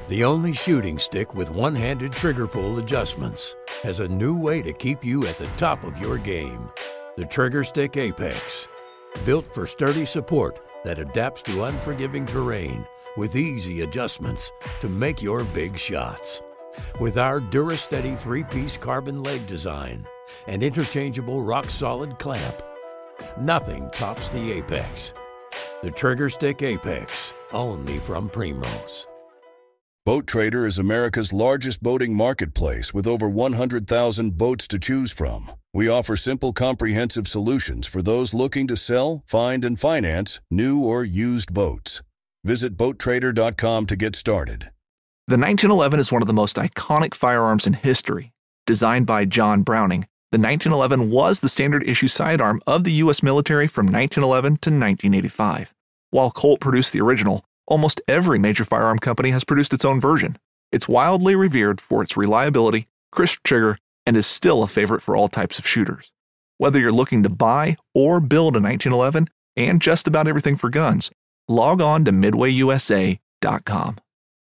The only shooting stick with one-handed trigger pull adjustments has a new way to keep you at the top of your game. The Trigger Stick Apex. Built for sturdy support that adapts to unforgiving terrain with easy adjustments to make your big shots. With our DuraSteady 3-piece carbon leg design and interchangeable rock-solid clamp, nothing tops the Apex. The Trigger Stick Apex, only from Primos. Boat Trader is America's largest boating marketplace with over 100,000 boats to choose from. We offer simple, comprehensive solutions for those looking to sell, find, and finance new or used boats. Visit BoatTrader.com to get started. The 1911 is one of the most iconic firearms in history. Designed by John Browning, the 1911 was the standard issue sidearm of the U.S. military from 1911 to 1985. While Colt produced the original, almost every major firearm company has produced its own version. It's wildly revered for its reliability, crisp trigger, and is still a favorite for all types of shooters. Whether you're looking to buy or build a 1911 and just about everything for guns, log on to MidwayUSA.com.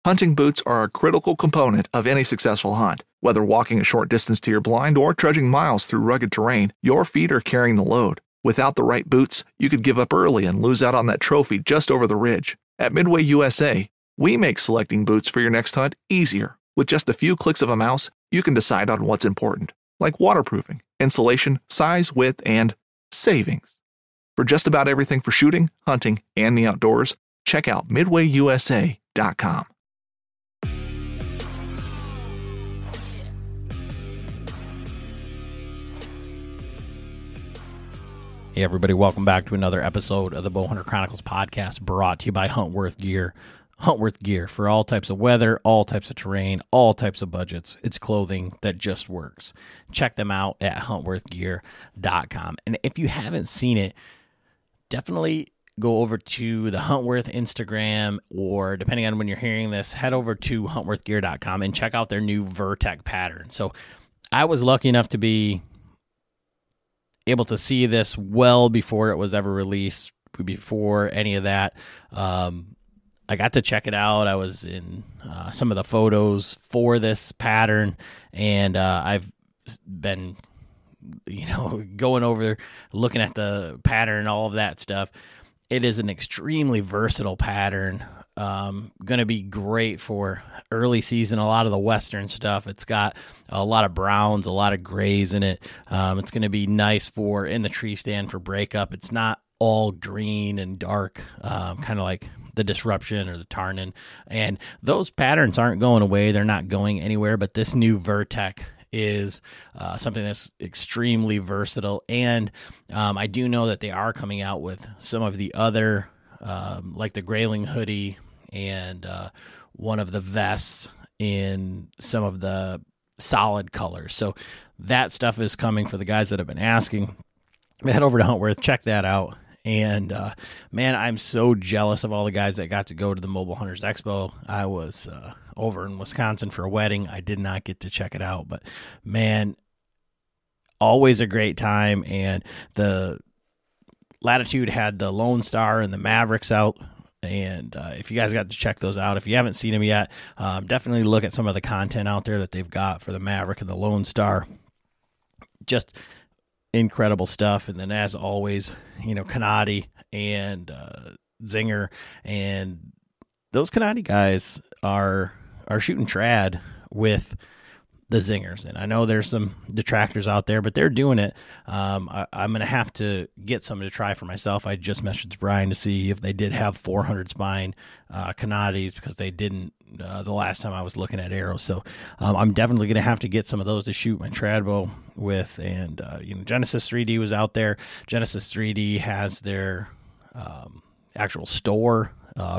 Hunting boots are a critical component of any successful hunt. Whether walking a short distance to your blind or trudging miles through rugged terrain, your feet are carrying the load. Without the right boots, you could give up early and lose out on that trophy just over the ridge. At Midway USA, we make selecting boots for your next hunt easier. With just a few clicks of a mouse, you can decide on what's important, like waterproofing, insulation, size, width, and savings. For just about everything for shooting, hunting, and the outdoors, check out MidwayUSA.com. Hey everybody, welcome back to another episode of the Bowhunter Chronicles podcast, brought to you by Huntworth Gear. Huntworth Gear for all types of weather, all types of terrain, all types of budgets. It's clothing that just works. Check them out at huntworthgear.com. And if you haven't seen it, definitely go over to the Huntworth Instagram, or depending on when you're hearing this, head over to huntworthgear.com and check out their new Vertec pattern. So I was lucky enough to be able to see this well before it was ever released, before any of that. I got to check it out. I was in some of the photos for this pattern, and I've been, going over, looking at the pattern and all of that stuff. It is an extremely versatile pattern. Going to be great for early season, a lot of the Western stuff. It's got a lot of browns, a lot of grays in it. It's going to be nice for in the tree stand for breakup. It's not all green and dark, kind of like the Disruption or the Tarnin. And those patterns aren't going away. They're not going anywhere, but this new Vertec is something that's extremely versatile. And I do know that they are coming out with some of the other, like the Grayling hoodie and one of the vests in some of the solid colors. So that stuff is coming for the guys that have been asking. Head over to Huntworth, check that out. And man, I'm so jealous of all the guys that got to go to the Mobile Hunters Expo. I was over in Wisconsin for a wedding. I did not get to check it out, but man, always a great time. And the Latitude had the Lone Star and the Mavericks out. And if you guys got to check those out, if you haven't seen them yet, definitely look at some of the content out there that they've got for the Maverick and the Lone Star. Just incredible stuff. And then as always, Kanadi and Zinger, and those Kanadi guys are shooting trad with the Zingers. And I know there's some detractors out there, but they're doing it. I'm going to have to get some to try for myself. I just messaged Brian to see if they did have 400 spine Kanadis, because they didn't the last time I was looking at arrows. So I'm definitely going to have to get some of those to shoot my trad bow with. And, Genesis 3D was out there. Genesis 3D has their actual store,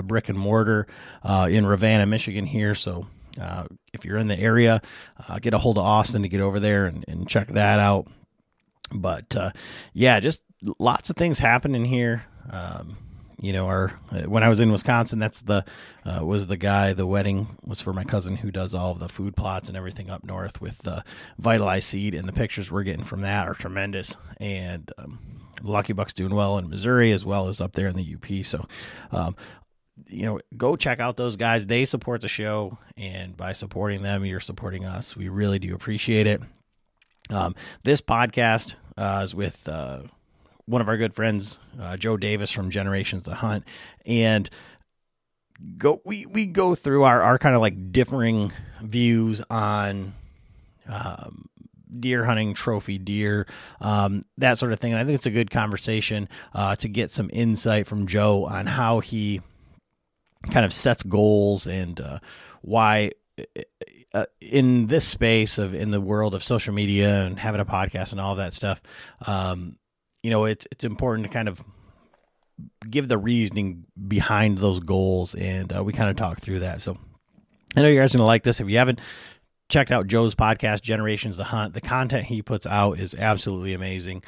brick and mortar in Ravenna, Michigan here. So if you're in the area, get a hold of Austin to get over there and check that out. But just lots of things happening here. When I was in Wisconsin, that's was the guy. The wedding was for my cousin who does all of the food plots and everything up north with the Vitalized seed, and the pictures we're getting from that are tremendous. And Lucky Buck's doing well in Missouri as well as up there in the UP. So go check out those guys. They support the show, and by supporting them, you're supporting us. We really do appreciate it. This podcast is with one of our good friends, Joe Davis from Generations to Hunt, and we go through our kind of like differing views on deer hunting, trophy deer, that sort of thing. And I think it's a good conversation to get some insight from Joe on how he kind of sets goals and why in this space in the world of social media and having a podcast and all that stuff, it's important to kind of give the reasoning behind those goals. And we kind of talk through that. So I know you guys are going to like this. If you haven't checked out Joe's podcast, Generations to Hunt, the content he puts out is absolutely amazing.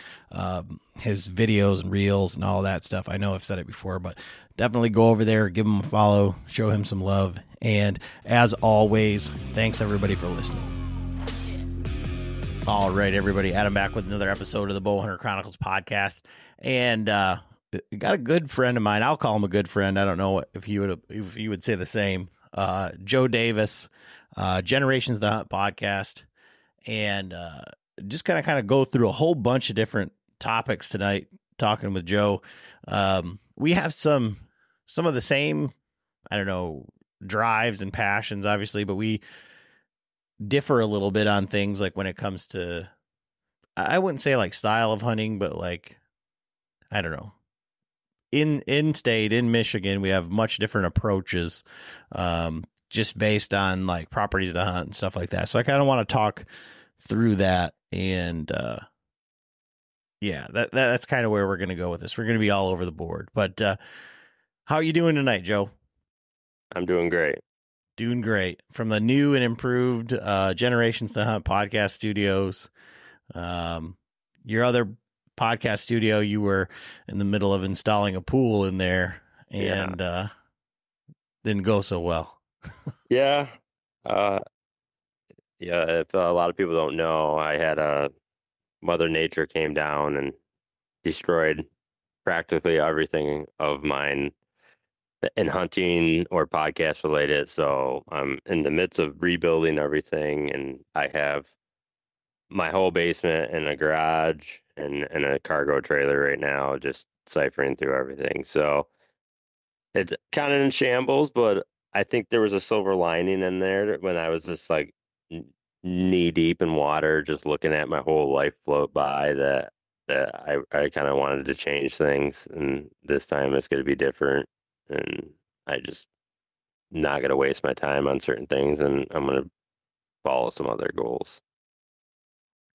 His videos and reels and all that stuff. I know I've said it before, but definitely go over there, give him a follow, show him some love. And as always, thanks everybody for listening. All right, everybody, Adam back with another episode of the Bowhunter Chronicles podcast. And got a good friend of mine. I'll call him a good friend. I don't know if you would say the same. Joe Davis, Generations to Hunt podcast, and just kind of go through a whole bunch of different topics tonight, talking with Joe. We have some of the same, drives and passions, obviously, but we differ a little bit on things, like when it comes to, I wouldn't say like style of hunting, but like, I don't know. In state, in Michigan, we have much different approaches, just based on like properties to hunt and stuff like that. So I kind of want to talk through that, and that's kind of where we're going to go with this. We're going to be all over the board. But how are you doing tonight, Joe? I'm doing great. Doing great. From the new and improved Generations to Hunt podcast studios. Your other podcast studio, you were in the middle of installing a pool in there, and didn't go so well. Yeah. If a lot of people don't know, I had Mother Nature came down and destroyed practically everything of mine in hunting or podcast related. So I'm in the midst of rebuilding everything, and I have my whole basement and a garage and a cargo trailer right now, just ciphering through everything. So it's kind of in shambles, but I think there was a silver lining in there when I was just like knee deep in water, just looking at my whole life float by, that I kind of wanted to change things, and this time it's going to be different, and I just not going to waste my time on certain things, and I'm going to follow some other goals.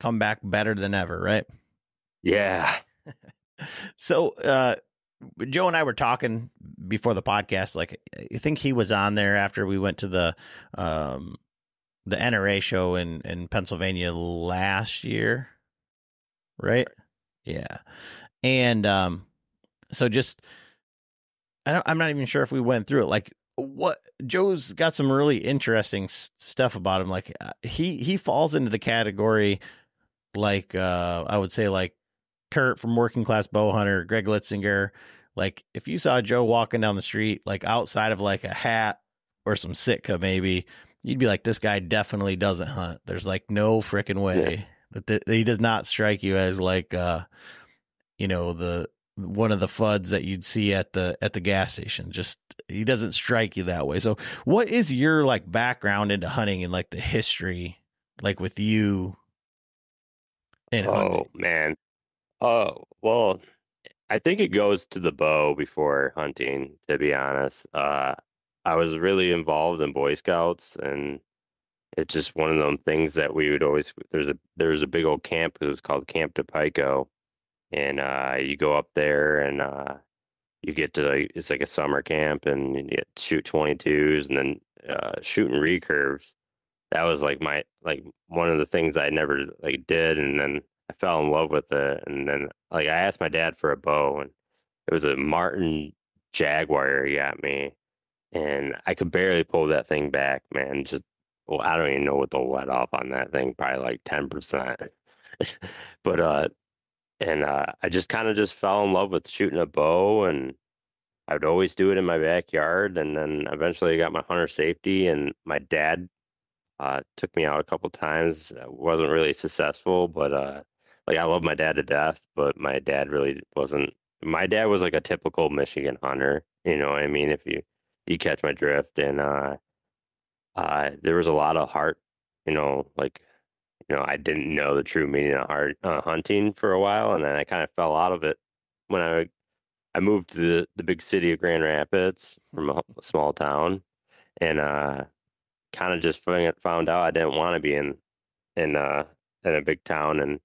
Come back better than ever, right? Yeah. So, Joe and I were talking before the podcast. Like, I think he was on there after we went to the NRA show in Pennsylvania last year, right? Yeah. And so just, I'm not even sure if we went through it. Like, what Joe's got some really interesting stuff about him. Like, he falls into the category, like, I would say, like Kurt from Working Class Bowhunter, Greg Litzinger. Like, if you saw Joe walking down the street, like outside of like a hat or some Sitka, maybe, you'd be like, this guy definitely doesn't hunt. There's like no freaking way that he does not strike you as like, the one of the FUDs that you'd see at the gas station. Just, he doesn't strike you that way. So what is your like background into hunting and like the history, like with you in hunting? Oh man. Oh, well, I think it goes to the bow before hunting, to be honest. I was really involved in Boy Scouts, and it's just one of them things that we would always, there was a big old camp. It was called Camp Topeka, and you go up there and you get to, like, it's like a summer camp, and you get to shoot 22s, and then shooting recurves. That was like one of the things I never like did, and then I fell in love with it. And then like I asked my dad for a bow, and it was a Martin Jaguar he got me, and I could barely pull that thing back, man. Just, well, I don't even know what the let off on that thing, probably like 10%. But I just kind of just fell in love with shooting a bow, and would always do it in my backyard. And then eventually I got my hunter safety, and my dad took me out a couple times. Wasn't really successful, but like I love my dad to death, but my dad really wasn't. My dad was like a typical Michigan hunter, you know what I mean? If you catch my drift, and there was a lot of heart, like I didn't know the true meaning of heart hunting for a while, and then I kind of fell out of it when I moved to the big city of Grand Rapids from a small town, and kind of just found out I didn't want to be in uh in a big town, and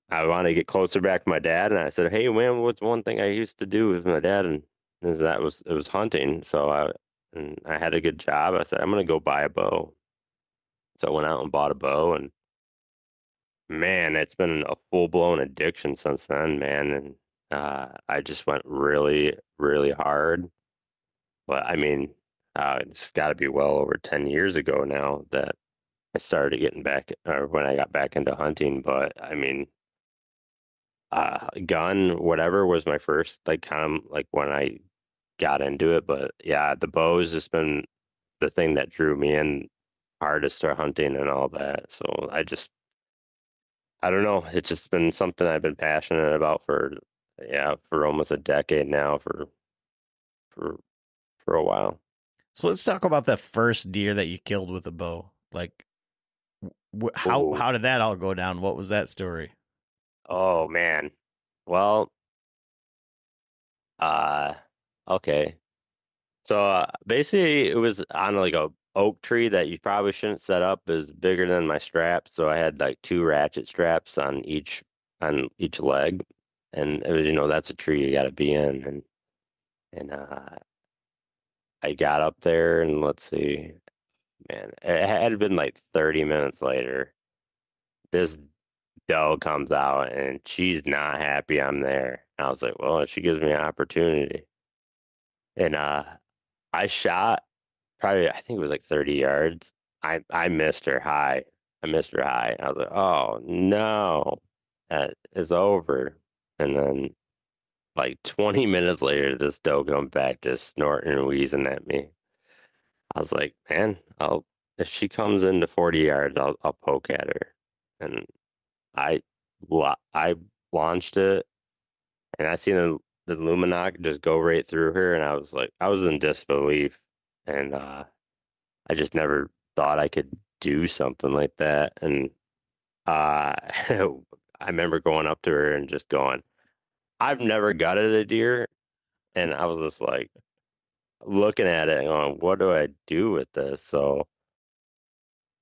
I wanted to get closer back to my dad. And I said, "Hey, man, what's one thing I used to do with my dad?" And it was hunting. So I had a good job. I said, "I'm gonna go buy a bow." So I went out and bought a bow, and man, it's been a full blown addiction since then, man. And I just went really, really hard. But I mean, it's got to be well over 10 years ago now that I started getting back, or when I got back into hunting. But I mean, gun, whatever was my first, like, kind of like when I got into it. But yeah, the bow's just been the thing that drew me in hard to start hunting and all that. So I don't know. It's just been something I've been passionate about for almost a decade now, for for a while. So let's talk about the first deer that you killed with a bow. Like, how did that all go down? What was that story? Oh man. Well, uh, okay. So basically, it was on like a oak tree that you probably shouldn't set up. Is bigger than my strap, so I had like two ratchet straps on each leg, and it was, that's a tree you got to be in, and I got up there, and let's see, man, it had been like 30 minutes later. This doe comes out, and she's not happy I'm there. I was like, well, she gives me an opportunity, and I shot probably, I think it was like 30 yards. I missed her high. I missed her high. I was like, oh no, that is over. And then like 20 minutes later, this doe comes back just snorting and wheezing at me. I was like, man, if she comes into 40 yards, I'll poke at her. And I I launched it, and I seen the Luminoc just go right through her, and I was like, I was in disbelief. And I just never thought I could do something like that. And I remember going up to her and just going, I've never gutted a deer. And I was just like looking at it and going, what do I do with this? So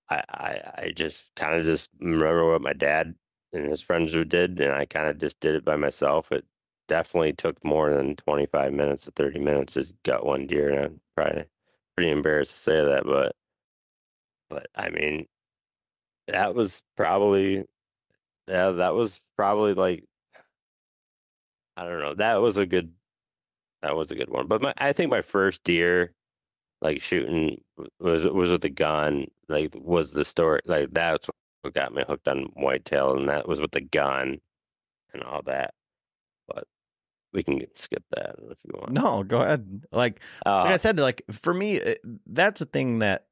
I just kind of just remember what my dad and his friends did, and I kind of just did it by myself. It definitely took more than 25 minutes to 30 minutes to gut one deer. And I'm probably pretty embarrassed to say that, but I mean, that was probably that was probably like, I don't know, that was a good one. But I think my first deer, like shooting, was with a gun. Like, was the story, like that's what got me hooked on whitetail, and that was with the gun and all that. But we can skip that if you want. No, go ahead. Like I said, like for me, that's a thing that,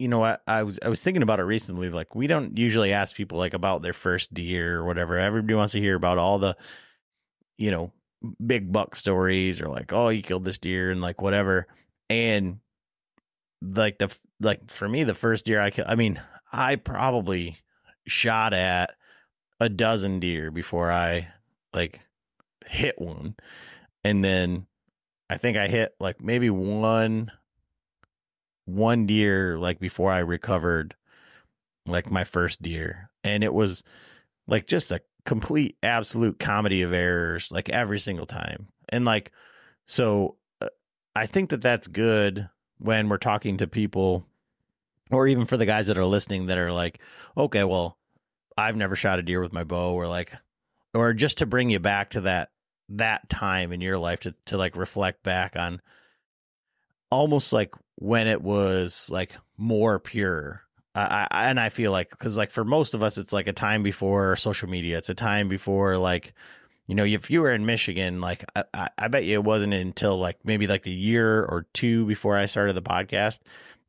I was thinking about it recently. Like, we don't usually ask people like about their first deer or whatever. Everybody wants to hear about all the, big buck stories, or like, oh, you killed this deer and like whatever. And like for me, the first deer I killed, I mean, I probably shot at a dozen deer before I like hit one. And then I think I hit like maybe one deer like before I recovered like my first deer. And it was like just a complete absolute comedy of errors like every single time. And like, so I think that that's good when we're talking to people, or even for the guys that are listening that are like, okay, well, I've never shot a deer with my bow, or like, or just to bring you back to that time in your life to like reflect back on almost like when it was like more pure. And I feel like, because like for most of us, it's like a time before social media. It's a time before like, if you were in Michigan, like I bet you it wasn't until like maybe like a year or two before I started the podcast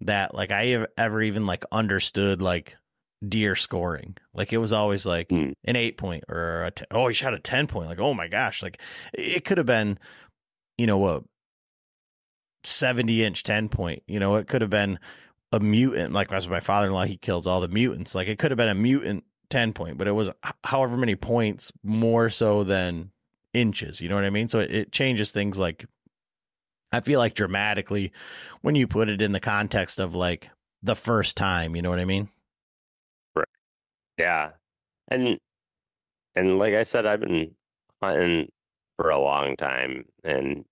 that like I have ever even like understood like deer scoring. Like it was always like an 8-point or he shot a 10-point. Like, oh my gosh, like it could have been, a 70-inch 10-point. It could have been a mutant. Like as my father-in-law, he kills all the mutants. Like it could have been a mutant 10-point, but it was however many points more so than inches. You know what I mean? So it changes things like, I feel like dramatically when you put it in the context of like the first time, you know what I mean? Right. Yeah. And like I said, I've been hunting for a long time, and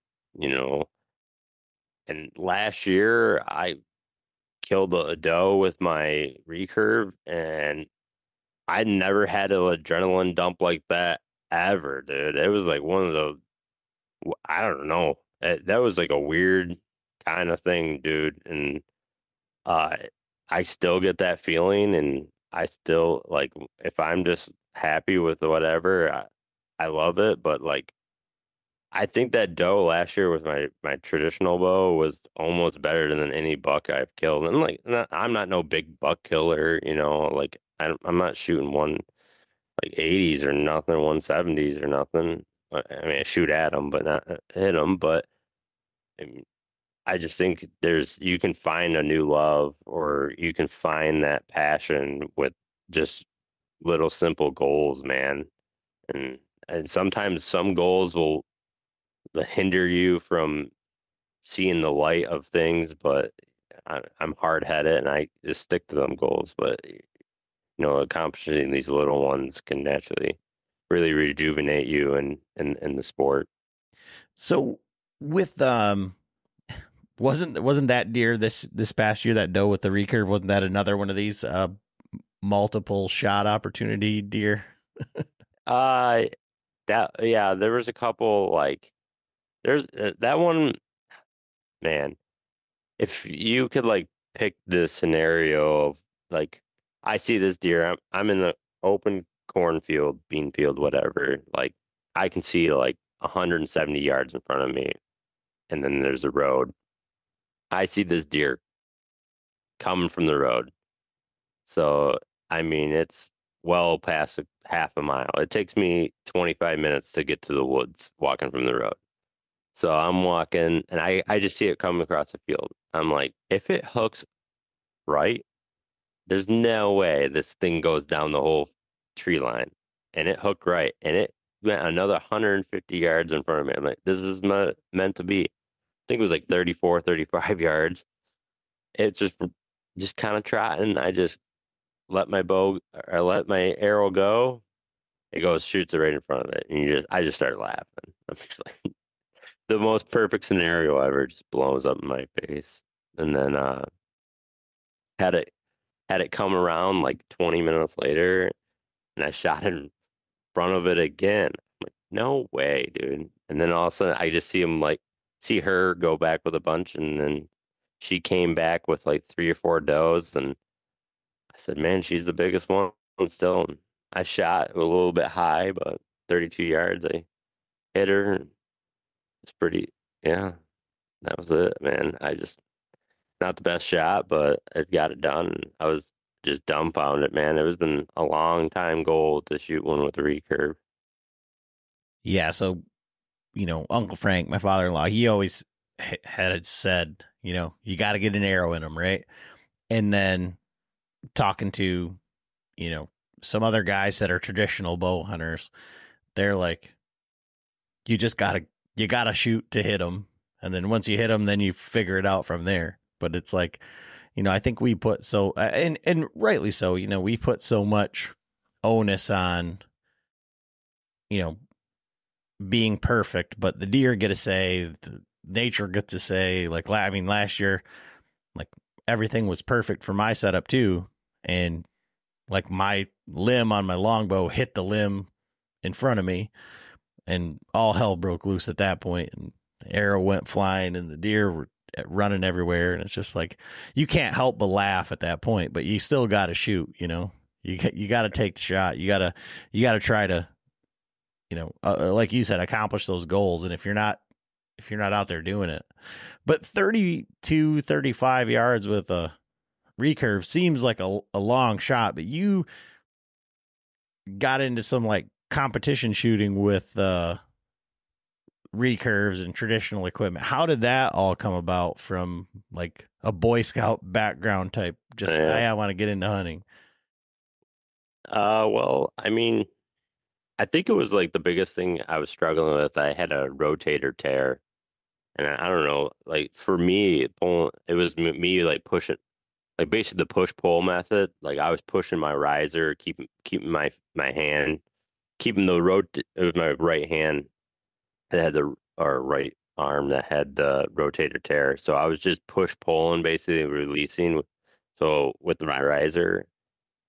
and last year I killed a doe with my recurve, and I never had an adrenaline dump like that ever, dude. It was like one of the, I don't know. That was like a weird kind of thing, dude. And uh, I still get that feeling, and I still like if I'm just happy with whatever, I love it. But like, I think that doe last year with my traditional bow was almost better than any buck I've killed. And like, I'm not no big buck killer, like I'm not shooting one like 80s or nothing, 170s or nothing. I mean, I shoot at them, but not hit them. But I mean, I just think you can find a new love, or you can find that passion with just little simple goals, man. And sometimes some goals will hinder you from seeing the light of things, but I'm hard headed and I just stick to them goals. But accomplishing these little ones can naturally really rejuvenate you in the sport. So with wasn't that deer this past year, that doe with the recurve, wasn't that another one of these multiple shot opportunity deer? There was a couple, like there's that one, man. If you could like pick the scenario of like, I see this deer, I'm in the open cornfield, bean field, whatever. Like I can see like 170 yards in front of me, and then there's a road. I see this deer coming from the road. So I mean, it's well past half a mile. It takes me 25 minutes to get to the woods walking from the road. So I'm walking, and I just see it coming across the field. I'm like, if it hooks right, there's no way this thing goes down the whole tree line. And it hooked right, and it went another 150 yards in front of me. I'm like, this is meant to be. I think it was like 34, 35 yards. It's just kind of trotting. I just let my arrow go. It goes, shoots it right in front of it, and I just start laughing. I'm just like, the most perfect scenario ever, just blows up in my face. And then had it come around like 20 minutes later, and I shot in front of it again. I'm like, no way, dude. And then all of a sudden I just see her go back with a bunch, and then she came back with like 3 or 4 does, and I said, man, she's the biggest one still. And I shot a little bit high, but 32 yards I hit her. It's pretty, yeah, that was it, man. Not the best shot, but it got it done. I was just dumbfounded, man. It was been a long time goal to shoot one with a recurve. Yeah. So, Uncle Frank, my father-in-law, he always had said, you got to get an arrow in them, right? And then talking to, some other guys that are traditional bow hunters, they're like, you gotta shoot to hit them. And then once you hit them, then you figure it out from there. But it's like, I think we put and rightly so, we put so much onus on, being perfect, but the deer get to say, nature gets to say, like, I mean, last year, like everything was perfect for my setup too. And like my limb on my longbow hit the limb in front of me, and all hell broke loose at that point. And the arrow went flying, and the deer were running everywhere. And it's just like, you can't help but laugh at that point, but you still got to shoot, you got to take the shot. You got to try to, like you said, accomplish those goals. And if you're not out there doing it, but 32, 35 yards with a recurve seems like a long shot, but you got into some like competition shooting with recurves and traditional equipment. How did that all come about from like a Boy Scout background type? Just, I want to get into hunting. Well, I mean, I think it was like the biggest thing I was struggling with. I had a rotator tear, and I don't know, like for me, it was me like pushing, like basically the push pull method. Like I was pushing my riser, keeping my hand, keeping the it was my right hand that had or right arm that had the rotator tear. So I was just push pulling, basically releasing. So with my riser,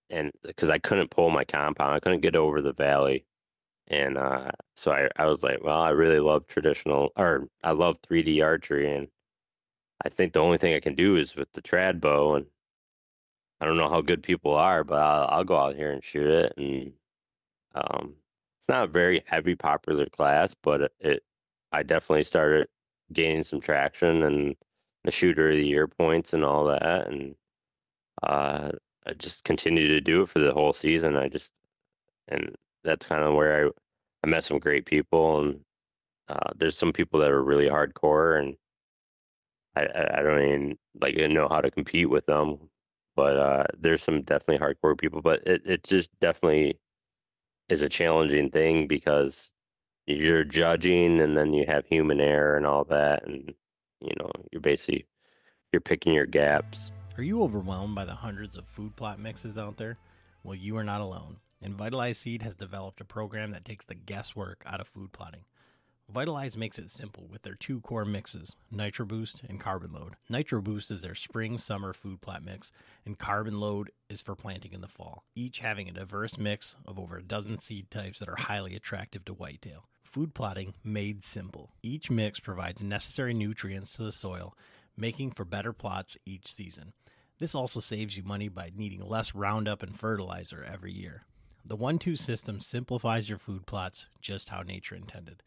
and because I couldn't pull my compound, I couldn't get over the valley. And so I was like, well, I really love I love 3D archery, and I think the only thing I can do is with the trad bow. And I don't know how good people are, but I'll go out here and shoot it. And it's not a very heavy popular class, but I definitely started gaining some traction and the shooter of the year points and all that. And I just continued to do it for the whole season. And that's kind of where I met some great people, and there's some people that are really hardcore, and I don't even like know how to compete with them, but there's some definitely hardcore people, but it just definitely is a challenging thing because you're judging and then you have human error and all that, and you're picking your gaps. Are you overwhelmed by the hundreds of food plot mixes out there? Well, you are not alone. And Vitalize Seed has developed a program that takes the guesswork out of food plotting. Vitalize makes it simple with their 2 core mixes, Nitro Boost and Carbon Load. Nitro Boost is their spring-summer food plot mix, and Carbon Load is for planting in the fall, each having a diverse mix of over a dozen seed types that are highly attractive to whitetail. Food plotting made simple. Each mix provides necessary nutrients to the soil, making for better plots each season. This also saves you money by needing less Roundup and fertilizer every year. The 1-2 system simplifies your food plots just how nature intended.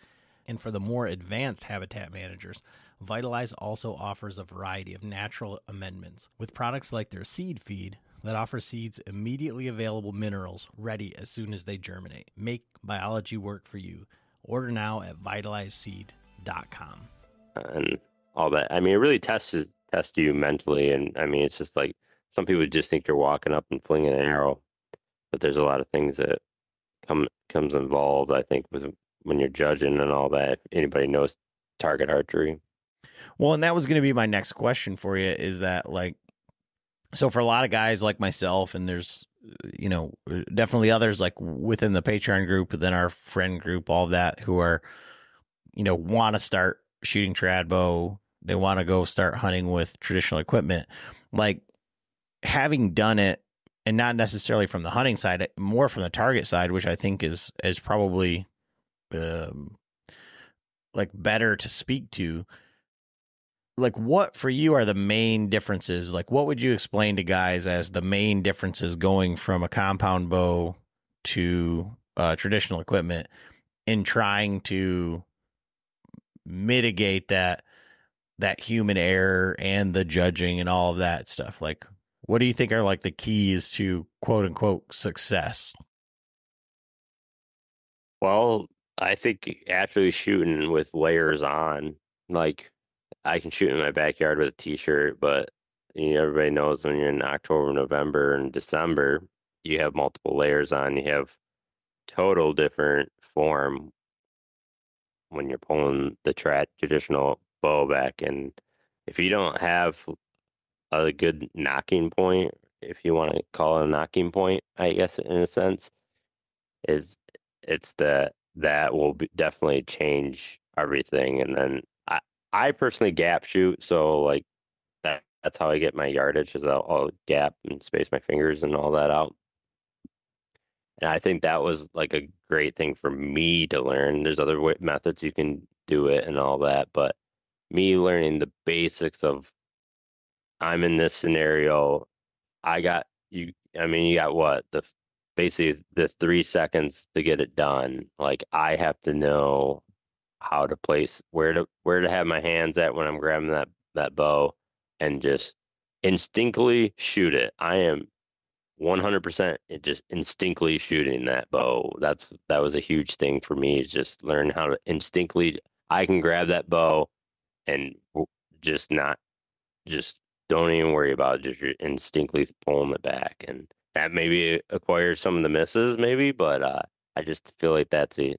And for the more advanced habitat managers, Vitalize also offers a variety of natural amendments with products like their seed feed that offer seeds immediately available minerals ready as soon as they germinate. Make biology work for you. Order now at vitalizeseed.com. And all that. I mean, it really tests you mentally, and I mean, it's just like some people just think you're walking up and flinging an arrow, but there's a lot of things that comes involved, I think, with when you're judging and all that. If anybody knows target archery. Well, and that was going to be my next question for you, is that like, so for a lot of guys like myself, and there's, definitely others like within the Patreon group, then our friend group, all of that, who are, want to start shooting trad bow, they want to go start hunting with traditional equipment, like having done it, and not necessarily from the hunting side, more from the target side, which I think is probably like better to speak to. Like, what for you are the main differences? Like, what would you explain to guys as the main differences going from a compound bow to traditional equipment in trying to mitigate that human error and the judging and all of that stuff? Like, what do you think are like the keys to quote unquote success? Well, I think actually shooting with layers on, like I can shoot in my backyard with a t-shirt, but everybody knows when you're in October, November, and December, you have multiple layers on. You have total different form when you're pulling the traditional bow back. And if you don't have a good knocking point, if you want to call it a knocking point, I guess in a sense, it's that will definitely change everything. And then I personally gap shoot, so like that's how I get my yardage, is I'll gap and space my fingers and all that out. And I think that was like a great thing for me to learn. There's other methods you can do it and all that, but me learning the basics of, I'm in this scenario, I got you. I mean, you got what, basically the 3 seconds to get it done. Like I have to know how to place where to have my hands at when I'm grabbing that bow and just instinctively shoot it. I am 100% just instinctively shooting that bow. That was a huge thing for me, is just learn how to instinctively. I can grab that bow and just not just don't even worry about it, just instinctively pulling it back, and that maybe acquires some of the misses maybe, but I just feel like that's a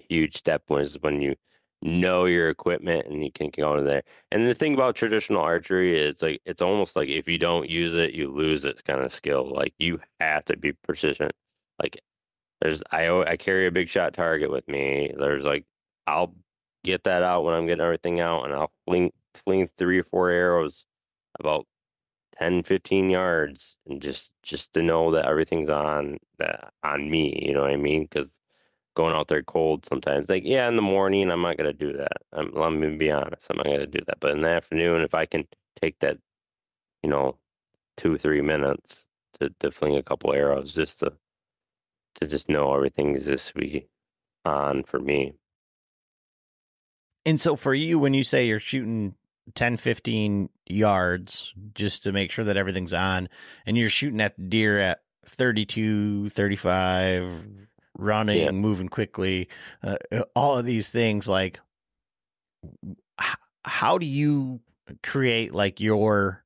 huge step when you know your equipment and you can go to there. And the thing about traditional archery is like it's almost like if you don't use it, you lose it kind of skill. Like you have to be proficient. Like I carry a big shot target with me. There's like I'll get that out when I'm getting everything out, and I'll fling 3 or 4 arrows about 10, 15 yards, and just to know that everything's on me. You know what I mean? Because going out there cold sometimes, like yeah, in the morning I'm not gonna do that. I'm gonna be honest, I'm not gonna do that. But in the afternoon, if I can take that, you know, 2, 3 minutes to fling a couple arrows, just to just know everything is just be on for me. And so for you, when you say you're shooting 10, 15 yards just to make sure that everything's on, and you're shooting at the deer at 32, 35, running, Yeah. moving quickly, all of these things, like how do you create like your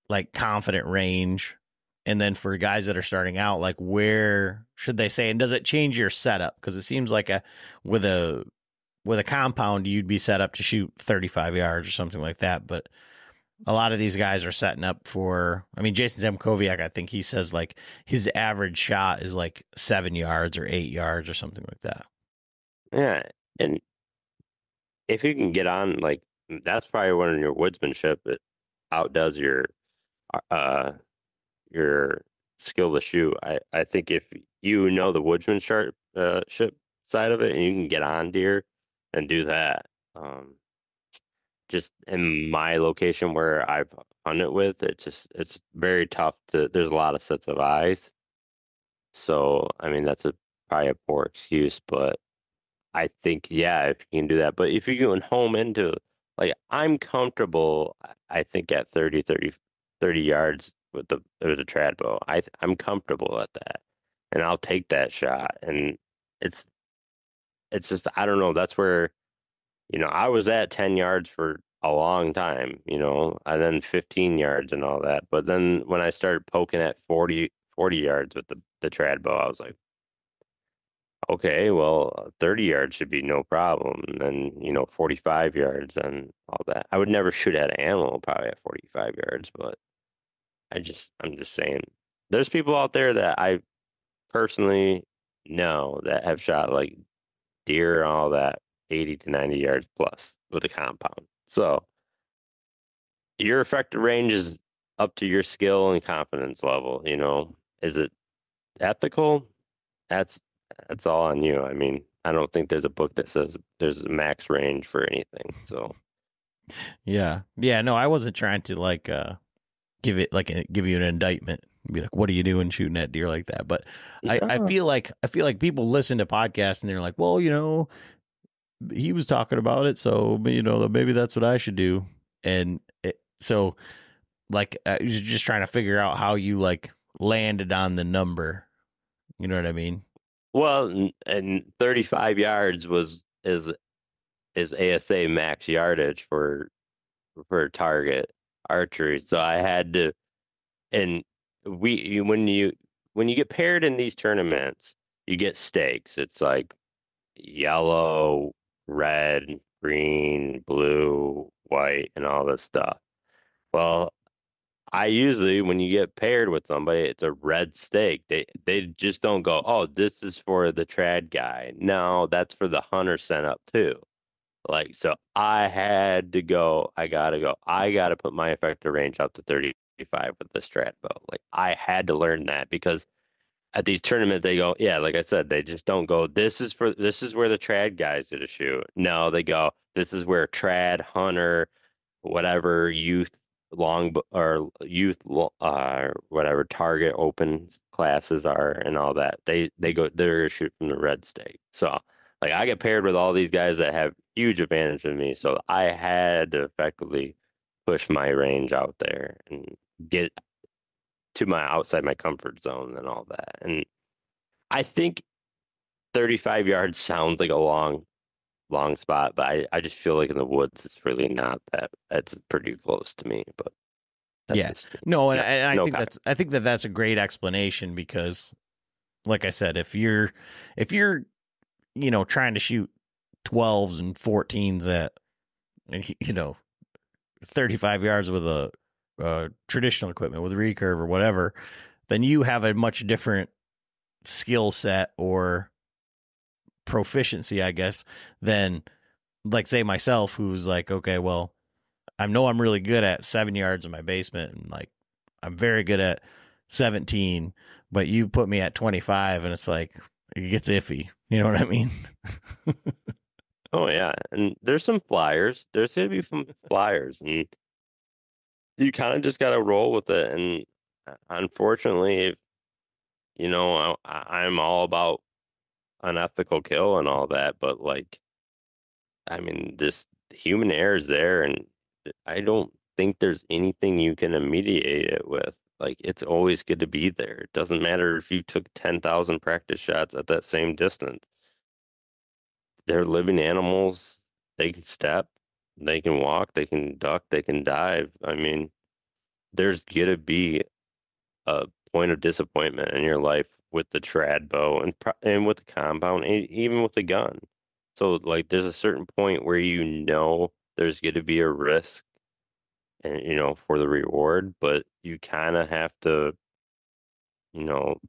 like confident range? And then for guys that are starting out, like where should they say, and does it change your setup? Because it seems like with a compound, you'd be set up to shoot 35 yards or something like that. But a lot of these guys are setting up for, I mean, Jason Zemkoviak, I think he says like his average shot is like 7 yards or 8 yards or something like that. Yeah. And if you can get on, like, that's probably when your woodsmanship it outdoes uh your skill to shoot. I think if you know the woodsmanship ship side of it and you can get on deer and do that, just in my location where I've hunted with, it's very tough there's a lot of sets of eyes. So I mean that's probably a poor excuse, but I think yeah, if you can do that. But if you're going home into like I'm comfortable, I think at 30 yards with the trad bow. I'm comfortable at that. And I'll take that shot. And it's it's just I don't know, that's where, I was at 10 yards for a long time, and then 15 yards and all that. But then when I started poking at 40 yards with the trad bow, I was like, okay, well, 30 yards should be no problem. And then, 45 yards and all that. I would never shoot at an animal probably at 45 yards, but I'm just saying, there's people out there that I personally know that have shot like deer and all that 80 to 90 yards plus with a compound. So your effective range is up to your skill and confidence level, Is it ethical? That's that's all on you. I mean, I don't think there's a book that says there's a max range for anything. So Yeah. No, I wasn't trying to like give you an indictment. Be like, what are you doing shooting at deer like that? But I feel like people listen to podcasts and they're like, well, he was talking about it, so maybe that's what I should do. And so like I was just trying to figure out how you like landed on the number. You know what I mean? well, and 35 yards is ASA max yardage for target archery. So I had to, and when you get paired in these tournaments, you get stakes. It's like yellow, red, green, blue, white, and all this stuff. Well, I usually, when you get paired with somebody, it's a red stake. They just don't go, oh, this is for the trad guy. No, that's for the hunter sent up too. Like, so I gotta go. I gotta put my effective range up to 35 with the strat bow. Like, I had to learn that because at these tournaments, they go, yeah, like I said, they just don't go, this is where the trad guys did a shoot. No, they go, this is where trad, hunter, whatever youth or youth whatever target open classes are and all that. They're gonna shoot from the red stake. So like I get paired with all these guys that have huge advantage of me. So I had to effectively push my range out there and get to my outside my comfort zone and all that. And I think 35 yards sounds like a long spot, but I just feel like in the woods it's really not that. It's pretty close to me, but that's Yeah. just me. No, and, No, and I no think comment. that's a great explanation because, like I said, if you're trying to shoot 12s and 14s at 35 yards with a traditional equipment with recurve or whatever, then you have a much different skill set or proficiency, I guess, than like say myself, who's like, okay, well, I know I'm really good at 7 yards in my basement, and like I'm very good at 17, but you put me at 25, and it's like it gets iffy. You know what I mean? Oh yeah, and there's some flyers. There's gonna be some flyers, and you kind of just gotta roll with it. And unfortunately, if, I'm all about unethical kill and all that, but like, I mean, this human error is there, and I don't think there's anything you can mediate it with. Like, it's always good to be there. It doesn't matter if you took 10,000 practice shots at that same distance. They're living animals. They can step, they can walk, they can duck, they can dive. I mean, there's gonna be a point of disappointment in your life with the trad bow and with the compound, and even with the gun. So like, there's a certain point where there's gonna be a risk, and for the reward, but you kind of have to you know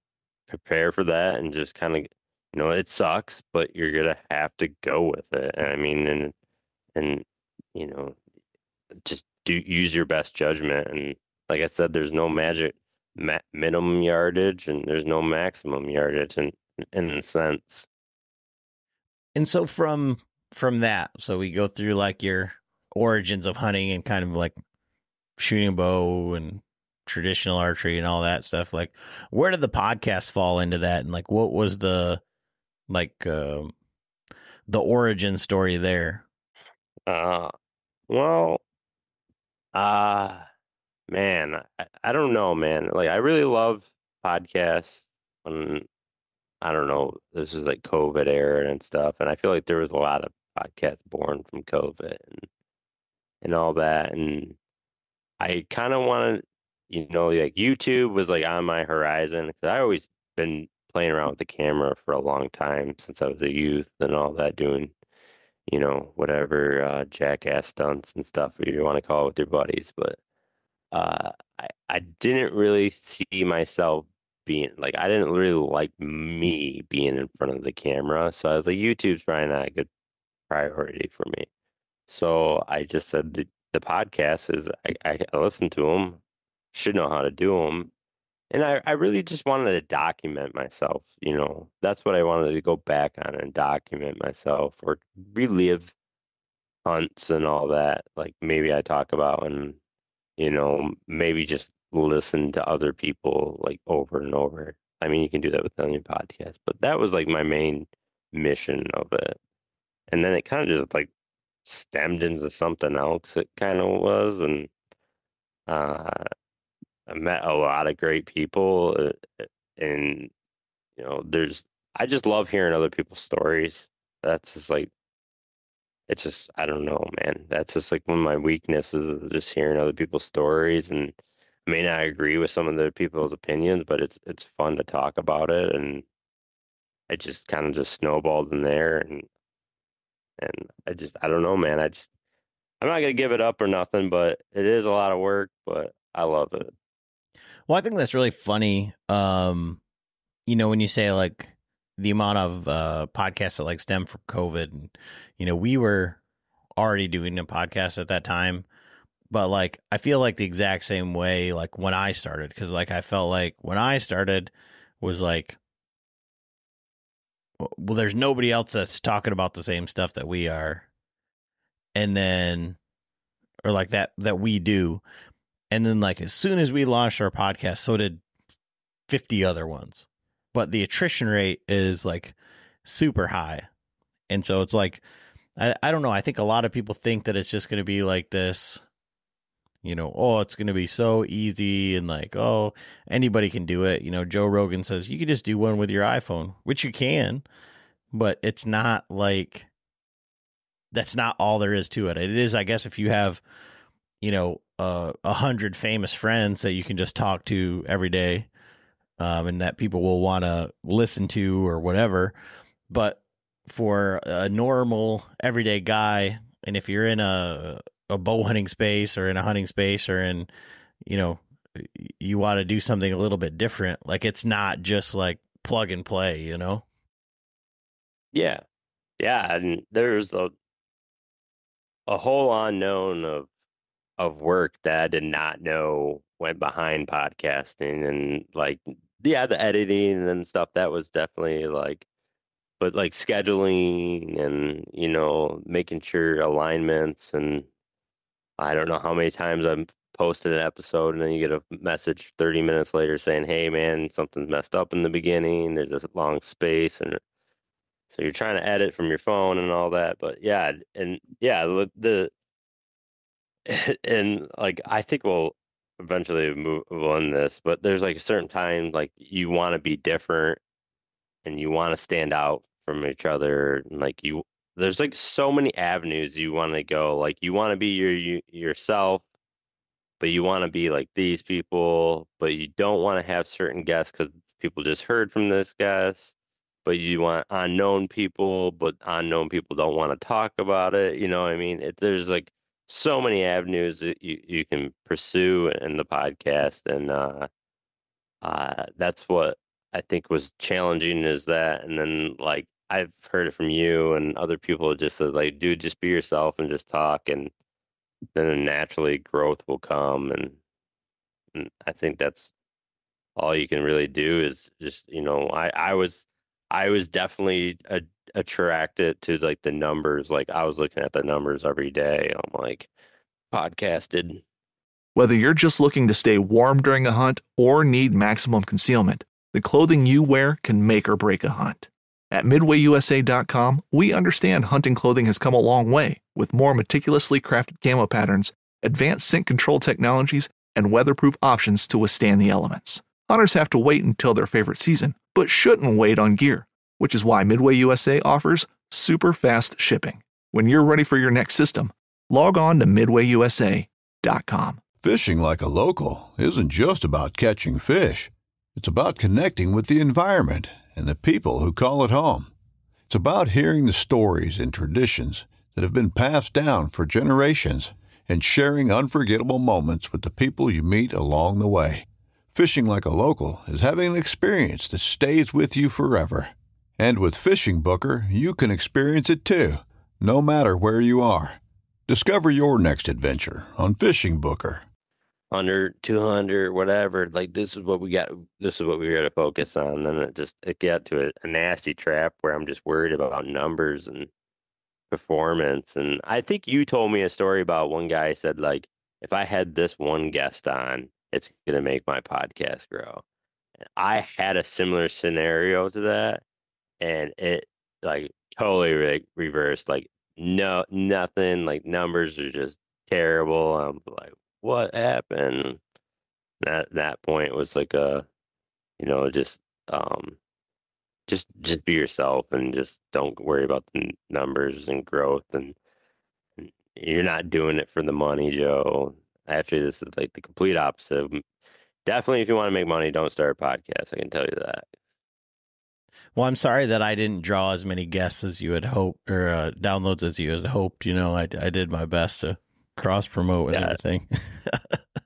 prepare for that and just kind of it sucks, but you're gonna have to go with it. And I mean, and you know just use your best judgment. And like I said, there's no magic minimum yardage, and there's no maximum yardage in a sense. And so from that, so we go through like your origins of hunting and kind of like shooting a bow and traditional archery and all that stuff. Like, where did the podcast fall into that? And like, what was the like the origin story there? Well, uh man, I don't know, man. Like, I really love podcasts. And I don't know, this is like COVID era and stuff, and I feel like there was a lot of podcasts born from COVID and all that. And I kind of wanted, like YouTube was like on my horizon, because I always been playing around with the camera for a long time since I was a youth and all that, doing, whatever jackass stunts and stuff you want to call it with your buddies. But I didn't really see myself being like, I didn't really like me being in front of the camera. So I was like, YouTube's probably not a good priority for me. So I just said the podcast is, I listen to them, should know how to do them. And I really just wanted to document myself. That's what I wanted to go back on and document myself, or relive hunts and all that. Like, maybe I talk about, and maybe just listen to other people like over and over. I mean, you can do that with any podcast, but that was like my main mission of it. And then it kind of just like stemmed into something else. It kind of was. And uh, I met a lot of great people, and I just love hearing other people's stories. That's just like, it's just, I don't know, man. That's just like one of my weaknesses, is just hearing other people's stories. And I may not agree with some of the people's opinions, but it's fun to talk about it. And it just kind of just snowballed in there. And I don't know, man. I'm not gonna give it up or nothing, but it is a lot of work, but I love it. Well, I think that's really funny. When you say like the amount of podcasts that like stem from COVID, and we were already doing a podcast at that time, but like I feel like the exact same way like when I started, because like I felt like when I started was like, well, there's nobody else that's talking about the same stuff that we are, and then or like that we do. And then like as soon as we launched our podcast, so did 50 other ones. But the attrition rate is like super high. And so it's like, I don't know. I think a lot of people think that it's just going to be like this, you know, oh, it's going to be so easy and like, oh, anybody can do it. You know, Joe Rogan says you can just do one with your iPhone, which you can, but it's not like, that's not all there is to it. It is, I guess, if you have, you know, 100 famous friends that you can just talk to every day, and that people will want to listen to or whatever. But for a normal everyday guy, and if you're in a bow hunting space or in a hunting space or in, you know, you want to do something a little bit different, like it's not just like plug and play, you know? Yeah. Yeah. And there's a whole unknown of work that I did not know went behind podcasting, and like, yeah, the editing and stuff, that was definitely like, but like scheduling and, you know, making sure alignments, and I don't know how many times I've posted an episode and then you get a message 30 minutes later saying, hey man, something's messed up in the beginning. There's this long space. And so you're trying to edit from your phone and all that. But yeah, and yeah, and like, I think we'll eventually move on this, but there's like a certain time, like you want to be different and you want to stand out from each other. And like there's like so many avenues you want to go. Like you want to be yourself, but you want to be like these people, but you don't want to have certain guests because people just heard from this guest. But you want unknown people, but unknown people don't want to talk about it. You know what I mean? There's like so many avenues that you can pursue in the podcast, and that's what I think was challenging, is that. And then like I've heard it from you and other people, just said like, dude, just be yourself and just talk, and then naturally growth will come. And I think that's all you can really do, is just, you know, I was definitely attracted to like the numbers. Like I was looking at the numbers every day. I'm like, podcasted. Whether you're just looking to stay warm during a hunt or need maximum concealment, the clothing you wear can make or break a hunt. At MidwayUSA.com, we understand hunting clothing has come a long way, with more meticulously crafted camo patterns, advanced scent control technologies, and weatherproof options to withstand the elements. Hunters have to wait until their favorite season, but shouldn't wait on gear, which is why Midway USA offers super fast shipping. When you're ready for your next system, log on to MidwayUSA.com. Fishing like a local isn't just about catching fish. It's about connecting with the environment and the people who call it home. It's about hearing the stories and traditions that have been passed down for generations and sharing unforgettable moments with the people you meet along the way. Fishing like a local is having an experience that stays with you forever. And with Fishing Booker, you can experience it too, no matter where you are. Discover your next adventure on Fishing Booker. 100, 200, whatever. Like, this is what we got. This is what we got to focus on. Then it got to a nasty trap where I'm just worried about numbers and performance. And I think you told me a story about one guy said, like, if I had this one guest on, it's going to make my podcast grow. And I had a similar scenario to that, and it like totally reversed. Like, no, nothing. Like, numbers are just terrible. I'm like, what happened? That point was like just be yourself and just don't worry about the numbers and growth, and you're not doing it for the money, Joe. Actually, this is like the complete opposite. Definitely, if you want to make money, don't start a podcast. I can tell you that. Well, I'm sorry that I didn't draw as many guests as you had hoped, or downloads as you had hoped. You know, I did my best to cross promote and everything.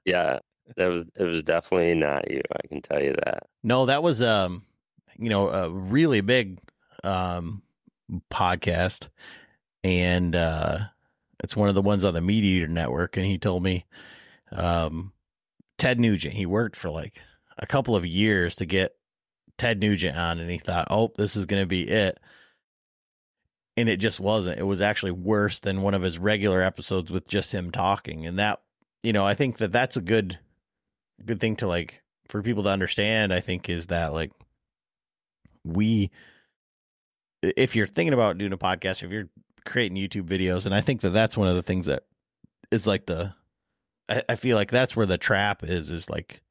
Yeah, it was definitely not you. I can tell you that. No, that was a really big podcast, and it's one of the ones on the Meat Eater Network. And he told me Ted Nugent. He worked for like a couple of years to get Ted Nugent on, and he thought, oh, this is going to be it. And it just wasn't. It was actually worse than one of his regular episodes with just him talking. And that I think that that's a good thing to like for people to understand, I think, is that like if you're thinking about doing a podcast, if you're creating YouTube videos, and I think that that's one of the things that is like I feel like that's where the trap is like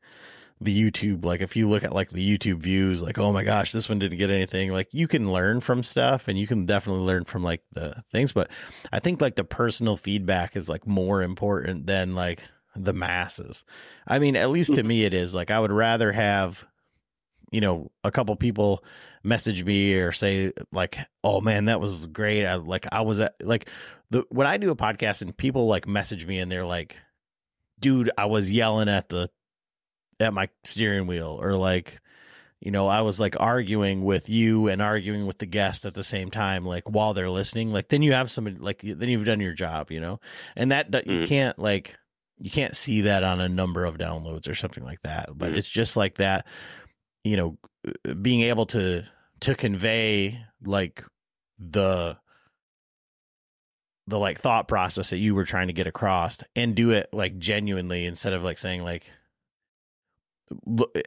the YouTube. Like if you look at like the YouTube views, like, oh my gosh, this one didn't get anything. Like you can learn from stuff and you can definitely learn from like the things, but I think like the personal feedback is like more important than like the masses. I mean, at least to me it is. Like I would rather have, a couple people message me or say like, oh man, that was great. I was at like when I do a podcast and people like message me and they're like, dude, I was yelling at my steering wheel, or like, I was like arguing with you and arguing with the guest at the same time, like while they're listening, like then you have somebody like, then you've done your job, and that you can't see that on a number of downloads or something like that. But it's just like that, being able to convey like the like thought process that you were trying to get across and do it like genuinely, instead of like saying like,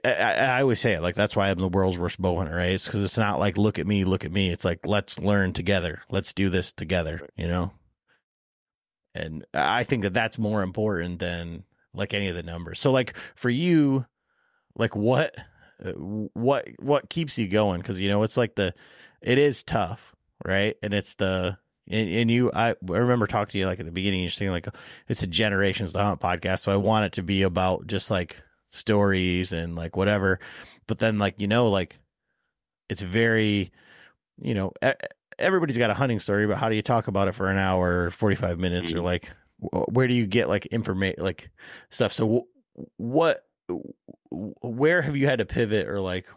I always say it like, that's why I'm the world's worst bow hunter, right? It's because it's not like, look at me. It's like, let's learn together. Let's do this together, And I think that that's more important than like any of the numbers. So like for you, like what keeps you going? Because it's like it is tough, right? And it's I remember talking to you like at the beginning, you're saying like it's a Generations to Hunt podcast, so I want it to be about just like stories and like whatever. But then like like it's very everybody's got a hunting story, but how do you talk about it for an hour or 45 minutes or like where do you get like information like stuff? So where have you had to pivot, or like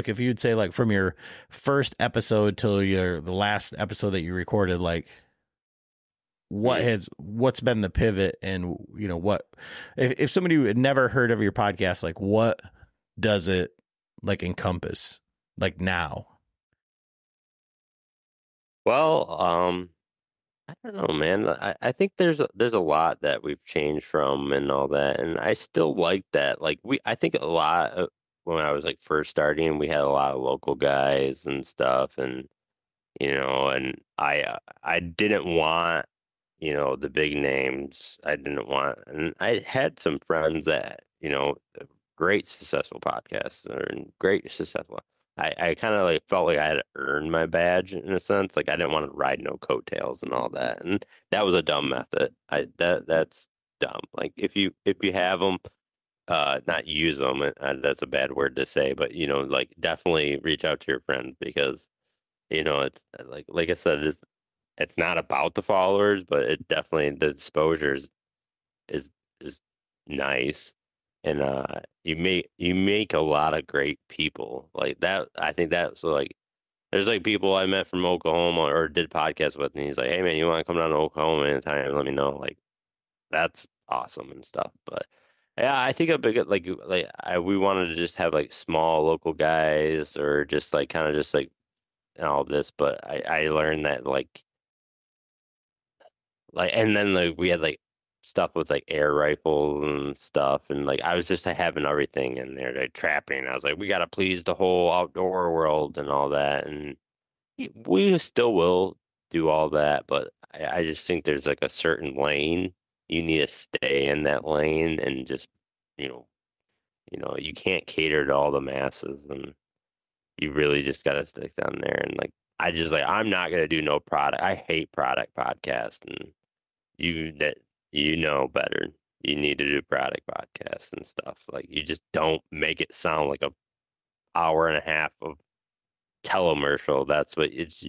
if you'd say like from your first episode till the last episode that you recorded, like what's been the pivot, and what if somebody had never heard of your podcast, like what does it like encompass like now? Well, I don't know, man. I think there's a lot that we've changed from and all that, and I still like that. Like I think a lot of, when I was like first starting, we had a lot of local guys and stuff, and and I didn't want the big names. I didn't want, and I had some friends that great successful podcasts and great successful. I kind of like felt like I had to earn my badge in a sense. Like I didn't want to ride no coattails and all that, and that was a dumb method. That's dumb. Like if you have them, not use them. That's a bad word to say, but like definitely reach out to your friends, because it's like I said, it's not about the followers, but it definitely, the exposure is nice. And you make a lot of great people like that. I think that's like, there's like people I met from Oklahoma or did podcasts with, and he's like, hey man, you want to come down to Oklahoma anytime, let me know. Like that's awesome and stuff. But yeah, I think a big we wanted to just have like small local guys, or just like kind of just like all this. But I learned that and then like we had like stuff with like air rifles and stuff, and like I was just having everything in there, like trapping. I was like, we got to please the whole outdoor world and all that, and we still will do all that, but I just think there's like a certain lane you need to stay in that lane, and just you know you can't cater to all the masses, and you really just got to stick down there. And like I just like, I'm not gonna do no product. I hate product podcast, and you know better. You need to do product podcasts and stuff. Like you just don't make it sound like a hour and a half of telemercial. That's what it's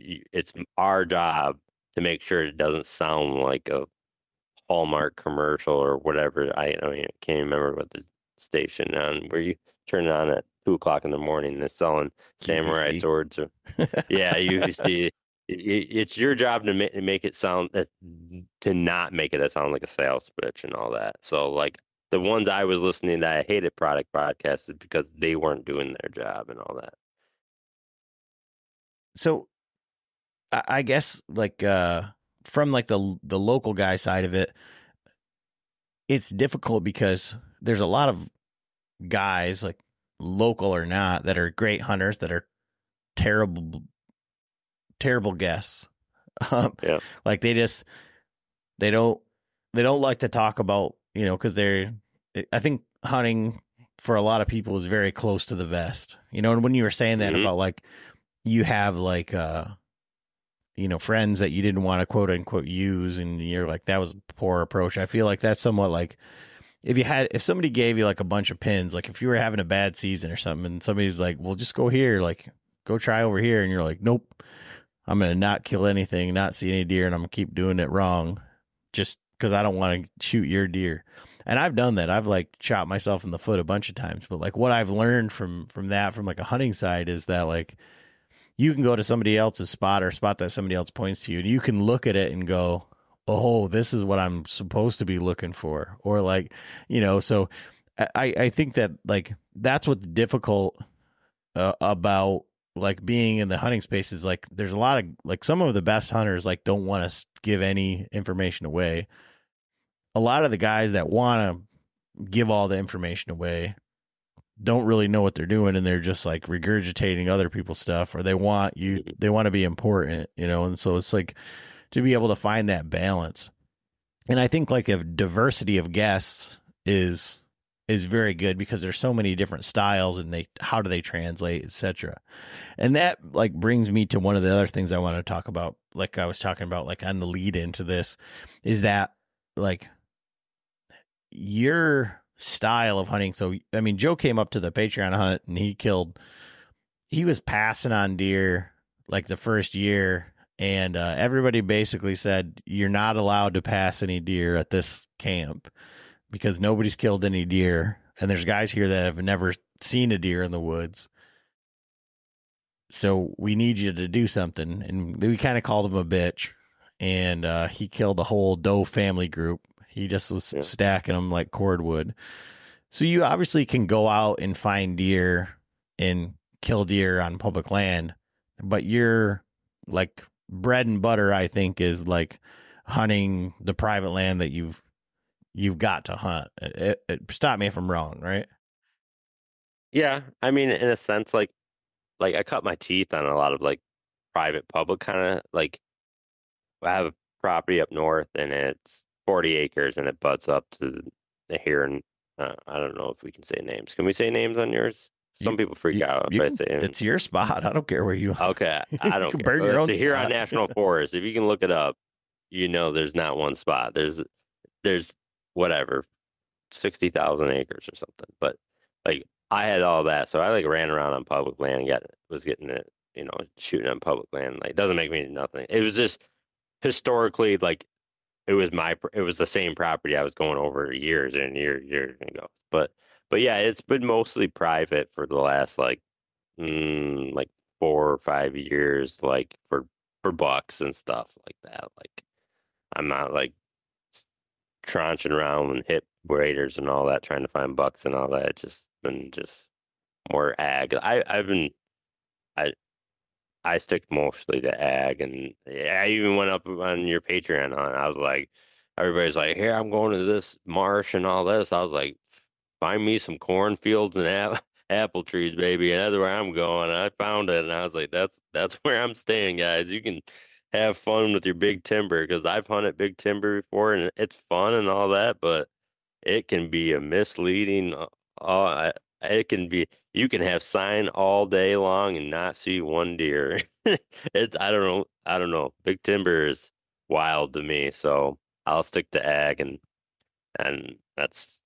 our job to make sure it doesn't sound like a Hallmark commercial or whatever. I mean, I can't remember what the station on where you turn it on at 2 o'clock in the morning and it's selling samurai QVC. swords. Or yeah, you see. It's your job to make it sound to not make it sound like a sales pitch and all that. So like the ones I was listening that I hated product podcasts is because they weren't doing their job and all that. So I guess like from like the local guy side of it, it's difficult because there's a lot of guys, like local or not, that are great hunters that are terrible guests. Yeah. Like they don't like to talk about, because I think hunting for a lot of people is very close to the vest, and when you were saying that about like, you have like, friends that you didn't want to quote unquote use, and you're like, that was a poor approach. I feel like that's somewhat like, if somebody gave you like a bunch of pins, like if you were having a bad season or something and somebody's like, well, just go here, like go try over here. And you're like, nope, I'm going to not kill anything, not see any deer. And I'm going to keep doing it wrong just because I don't want to shoot your deer. And I've done that. I've like shot myself in the foot a bunch of times, but like what I've learned from like a hunting side is that like, you can go to somebody else's spot or a spot that somebody else points to you, and you can look at it and go, oh, this is what I'm supposed to be looking for. Or like, so I think that like, that's what's difficult about like being in the hunting space is like, there's a lot of like, some of the best hunters like don't want to give any information away. A lot of the guys that want to give all the information away don't really know what they're doing, and they're just like regurgitating other people's stuff, or they want to be important, and so it's like to be able to find that balance. And I think like a diversity of guests is very good because there's so many different styles, and how do they translate, etc. And that like brings me to one of the other things I want to talk about, like I was talking about like on the lead into this, is that like your style of hunting. So I mean, Joe came up to the Patreon hunt and he was passing on deer like the first year, and everybody basically said, you're not allowed to pass any deer at this camp because nobody's killed any deer, and there's guys here that have never seen a deer in the woods, so we need you to do something. And we kind of called him a bitch, and he killed the whole doe family group. He just was stacking them like cordwood. So you obviously can go out and find deer and kill deer on public land, but your like bread and butter, I think, is like hunting the private land that you've got to hunt. Stop me if I'm wrong, right? Yeah, I mean, in a sense, like I cut my teeth on a lot of like private public kind of like, I have a property up north and it's 40 acres and it butts up to the here, and I don't know if we can say names. Can we say names on yours? Some people freak out if I say it's your spot. I don't care where you. Okay, I don't you can care. burn your own the spot. Huron National Forest. If you can look it up, there's not one spot. There's whatever 60,000 acres or something. But like I had all that, so I like ran around on public land and was getting it, shooting on public land. Like, it doesn't make me nothing. It was just historically like it was the same property I was going over years and years ago. But yeah, it's been mostly private for the last like 4 or 5 years, like for bucks and stuff like that. Like I'm not like tranching around and hip raiders and all that, trying to find bucks and all that. It's just been more ag. I stick mostly to ag, and I even went up on your Patreon hunt. I was like, everybody's like, here, I'm going to this marsh and all this. I was like, find me some cornfields and apple trees, baby. And that's where I'm going. I found it, and I was like, that's where I'm staying, guys. You can have fun with your big timber, because I've hunted big timber before, and it's fun and all that, but it can be a misleading. It can be. You can have sign all day long and not see one deer. I don't know. Big timber is wild to me, so I'll stick to ag, and that's.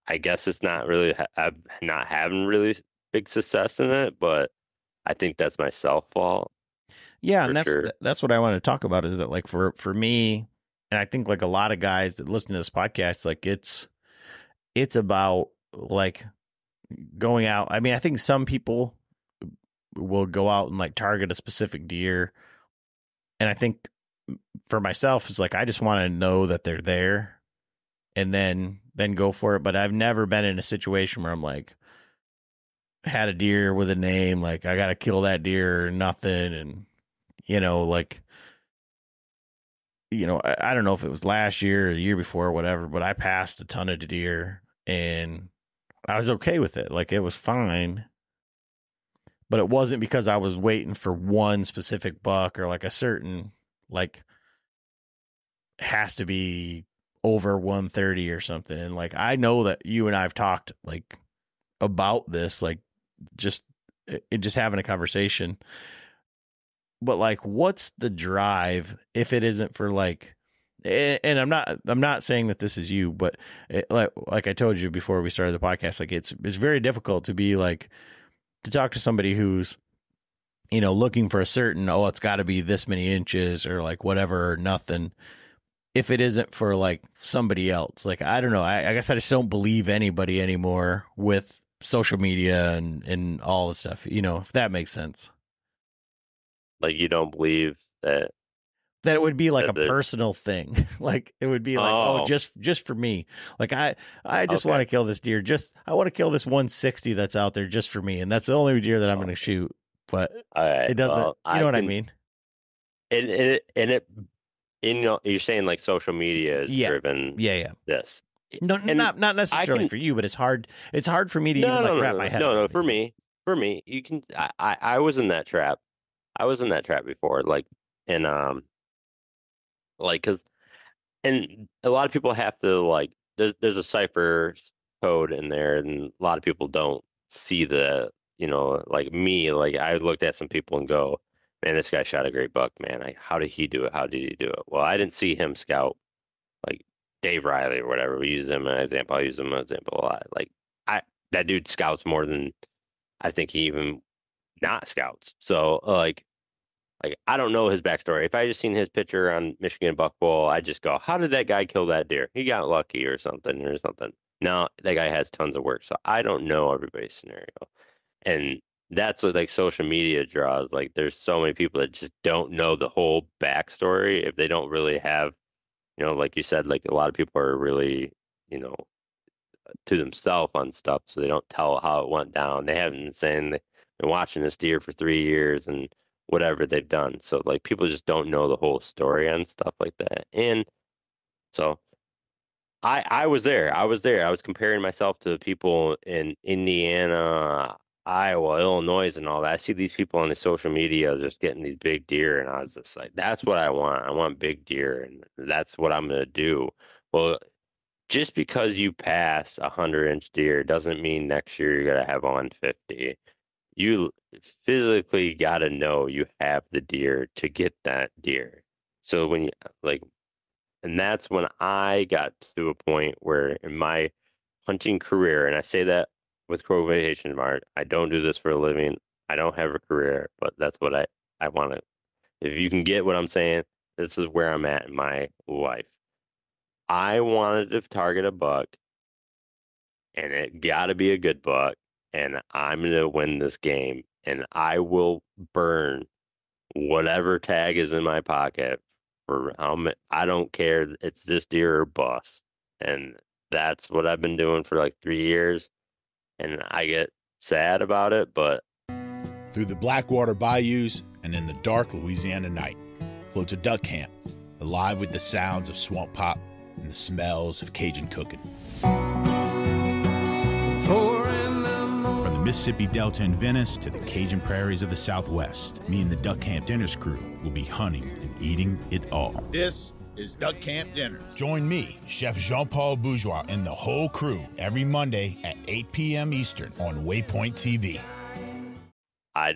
I guess it's not really. I'm not having really big success in it, but I think that's my self fault. Yeah, and that's what I want to talk about, is that like for me, and I think like a lot of guys that listen to this podcast, like it's about like going out. I mean, I think some people will go out and like target a specific deer, and I think for myself, it's like I just want to know that they're there, and then go for it. But I've never been in a situation where I'm like, had a deer with a name, like I got to kill that deer or nothing, and like I don't know if it was last year or the year before or whatever, but I passed a ton of deer and I was okay with it. Like, it was fine, but it wasn't because I was waiting for one specific buck or like a certain, like, has to be over 130 or something. And like, I know that you and I've talked like about this, like just having a conversation, but like, what's the drive if it isn't for like, and I'm not saying that this is you, but like I told you before we started the podcast, like it's very difficult to be like, to talk to somebody who's, looking for a certain, it's got to be this many inches or like whatever, or nothing, if it isn't for like somebody else. Like, I don't know. I guess I just don't believe anybody anymore with social media and all the stuff, if that makes sense. Like, you don't believe that it would be like a personal thing. Like, it would be like, just for me. Like, I just want to kill this deer. I want to kill this 160 that's out there just for me. And that's the only deer that I'm going to shoot. But it doesn't, you know what I mean? You're saying like social media is driven. Yeah. This. No, not necessarily for you, but it's hard. It's hard for me to wrap my head. No, for me, you can. I was in that trap. I was in that trap before, like, and because, and a lot of people have to like. There's a cipher code in there, and a lot of people don't see the. Like me, like I looked at some people and go, man, this guy shot a great buck, man. How did he do it? How did he do it? Well, I didn't see him scout like Dave Riley or whatever. We use him as an example. I use him as an example a lot. Like, that dude scouts more than I think he even not scouts. So like I don't know his backstory. If I just seen his picture on Michigan Buck Bowl, I just go, how did that guy kill that deer? He got lucky or something. No, that guy has tons of work. So I don't know everybody's scenario. And that's what like social media draws. Like, there's so many people that just don't know the whole backstory. If they don't really have, like you said, like a lot of people are really, to themselves on stuff. So they don't tell how it went down. They haven't been saying they've been watching this deer for 3 years and whatever they've done. So like, people just don't know the whole story on stuff like that. And so I was there. I was comparing myself to the people in Indiana, Iowa, Illinois, and all that. I see these people on the social media just getting these big deer, and I was just like, that's what I want. I want big deer, and that's what I'm going to do. Well, just because you pass 100-inch deer doesn't mean next year you're going to have 150. You physically got to know you have the deer to get that deer. So when you like, and that's when I got to a point where in my hunting career, and I say that with quotation mark, I don't do this for a living. I don't have a career, but that's what I want to. If you can get what I'm saying, this is where I'm at in my life. I wanted to target a buck, and it got to be a good buck, and I'm going to win this game, and I will burn whatever tag is in my pocket for how many. I don't care. It's this deer or bust, and that's what I've been doing for like 3 years. And I get sad about it, but through the Blackwater bayous and in the dark Louisiana night floats a duck camp, alive with the sounds of swamp pop and the smells of Cajun cooking. From the Mississippi Delta in Venice to the Cajun prairies of the Southwest, me and the Duck Camp Dinners crew will be hunting and eating it all. This is Duck Camp Dinner. Join me, Chef Jean-Paul Bourgeois, and the whole crew every Monday at 8 p.m. Eastern on Waypoint TV. I'll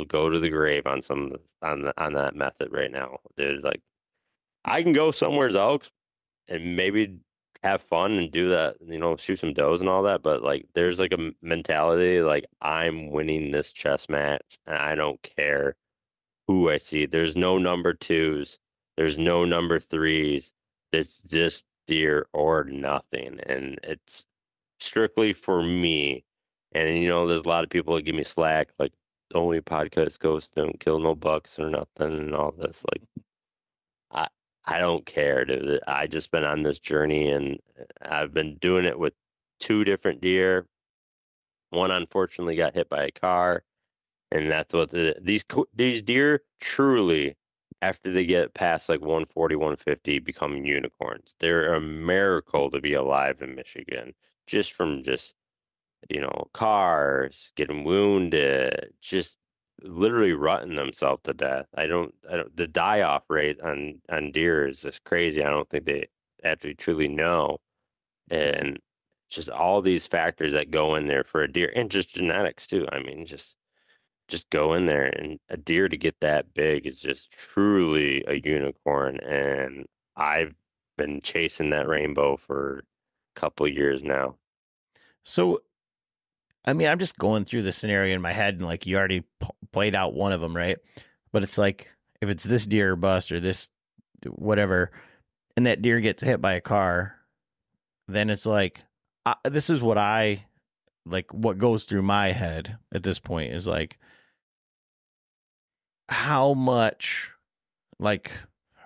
go to the grave on on that method right now, dude. Like, I can go somewhere else and maybe have fun and do that, shoot some does and all that. But like, there's like a mentality, like, I'm winning this chess match and I don't care who I see. There's no number 2s. There's no number 3s. It's just deer or nothing. And it's strictly for me. And, there's a lot of people that give me slack, like, only podcast goes, don't kill no bucks or nothing and all this. Like, I don't care, dude. I just been on this journey, and I've been doing it with 2 different deer. One unfortunately got hit by a car, and that's what these deer truly after they get past like 140, 150, become unicorns. They're a miracle to be alive in Michigan, just from cars, getting wounded, just literally rutting themselves to death. The die-off rate on deer is just crazy. I don't think they actually truly know. And just all these factors that go in there for a deer, and just genetics too. I mean, just go in there, and a deer to get that big is just truly a unicorn. And I've been chasing that rainbow for a couple years now. So, I mean, I'm just going through the scenario in my head, and like you already played out one of them, right? But it's like if it's this deer or bust or this whatever, and that deer gets hit by a car, then it's like this is what I like. What goes through my head at this point is like, how much like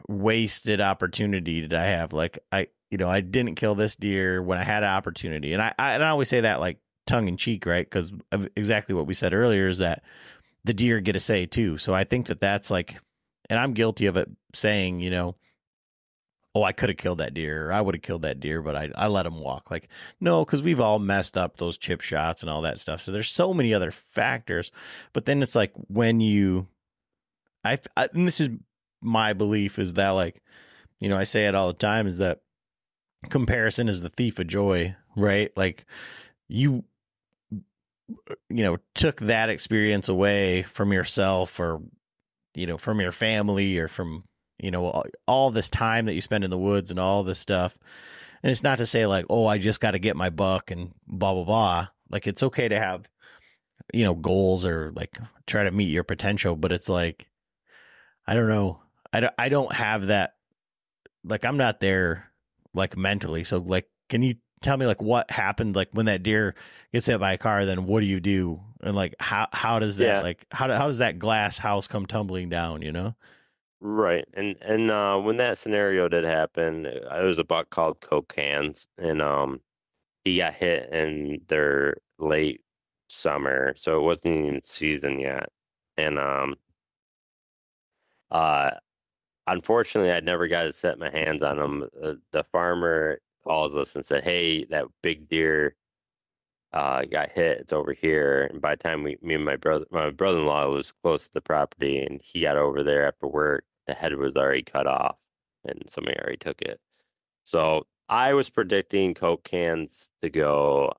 wasted opportunity did I have? Like I didn't kill this deer when I had an opportunity, and I always say that like tongue in cheek, right? Because of exactly what we said earlier is that the deer get a say too. So I think that that's like, and I'm guilty of it saying, oh, I could have killed that deer, or I would have killed that deer, but I let him walk. Like, no, because we've all messed up those chip shots and all that stuff. So there's so many other factors. But then it's like when and this is my belief is that like, I say it all the time is that comparison is the thief of joy, right? Like you took that experience away from yourself or, from your family or from, all this time that you spend in the woods and all this stuff. And it's not to say like, oh, I just got to get my buck and blah, blah, blah. Like it's okay to have, goals or like try to meet your potential, but it's like, I don't know. I don't have that. Like I'm not there like mentally. So like, can you tell me like what happened? Like when that deer gets hit by a car, then what do you do? And like, how does that, like, how does that glass house come tumbling down, Right. And when that scenario did happen, it was a buck called Coke Cans, and he got hit in their late summer, so it wasn't even season yet. And uh unfortunately I never got to set my hands on him. The farmer calls us and said, "Hey, that big deer got hit. It's over here." And by the time me and my brother-in-law was close to the property, and he got over there after work, the head was already cut off, and somebody already took it. So I was predicting Coke Cans to go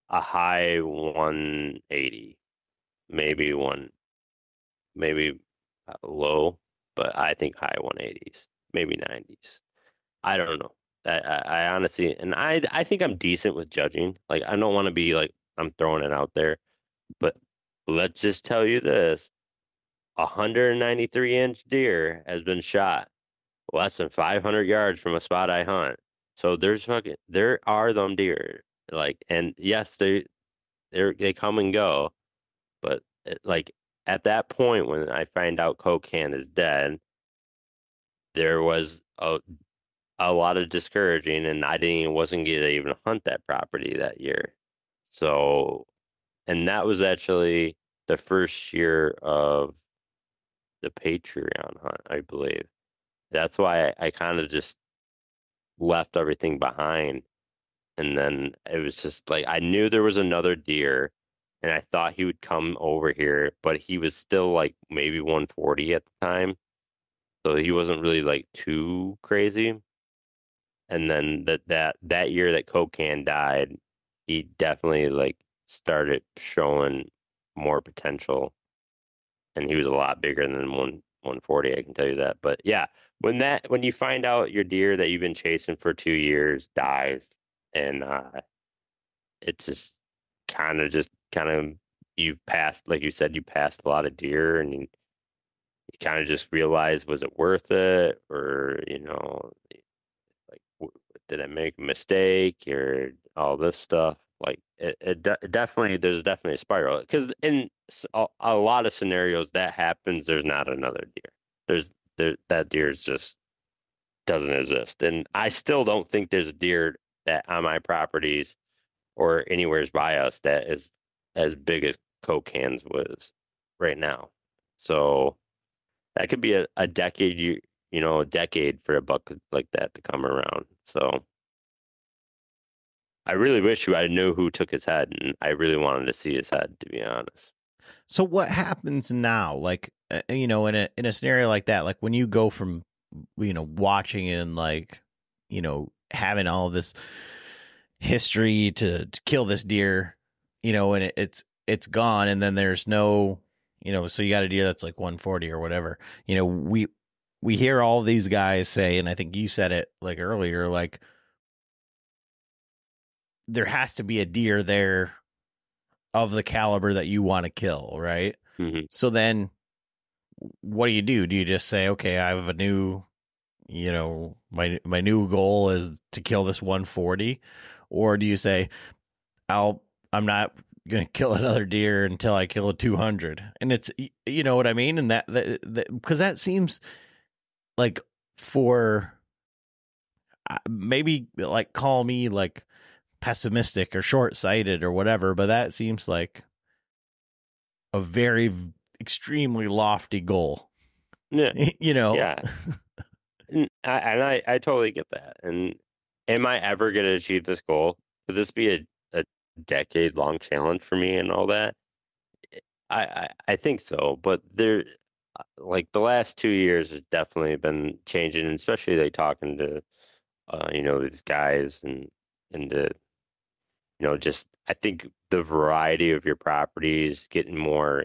a high 180, maybe low, but I think high 180s, maybe 90s. I don't know. I honestly, and I think I'm decent with judging. Like I don't want to be like I'm throwing it out there, but let's just tell you this: 193-inch deer has been shot less than 500 yards from a spot I hunt. So there are them deer. Like, and yes, they come and go, but like at that point when I find out Cocan is dead, there was a lot of discouraging, and wasn't going to even hunt that property that year. So, and that was actually the first year of the Patreon hunt, I believe. That's why I kind of just left everything behind. And then it was just like I knew there was another deer, and I thought he would come over here, but he was still like maybe 140 at the time. So he wasn't really like too crazy. And then that year that Cocan died, he definitely like started showing more potential, and he was a lot bigger than 140. I can tell you that. But yeah, when you find out your deer that you've been chasing for 2 years dies, and it's just kind of you passed, like you said, you passed a lot of deer, and you kind of just realize, was it worth it, or like did I make a mistake, or all this stuff. Like definitely, there's definitely a spiral, because in a lot of scenarios that happens, there's not another deer. That deer just doesn't exist, and I still don't think there's a deer that on my properties or anywheres by us that is as big as Coke Cans was right now. So that could be a decade, a decade for a buck like that to come around. So I really wish I knew who took his head, and I really wanted to see his head, to be honest. So what happens now? Like, in a scenario like that, like when you go from, watching and like, having all this history to kill this deer, and it's gone, and then there's no, so you got a deer that's like 140 or whatever. We hear all these guys say, and I think you said it like earlier, like there has to be a deer there of the caliber that you want to kill, right? Mm-hmm. So then what do? Do you just say, okay, I have a new, my new goal is to kill this 140? Or do you say, I'm not going to kill another deer until I kill a 200? And it's, you know what I mean? And that because that seems like, for maybe like call me like pessimistic or short-sighted or whatever, but that seems like a very extremely lofty goal. Yeah. Yeah. And I totally get that. And am I ever going to achieve this goal? Could this be a decade-long challenge for me and all that? I think so, but there, like the last 2 years has definitely been changing, and especially like talking to, these guys and the, just I think the variety of your properties getting more,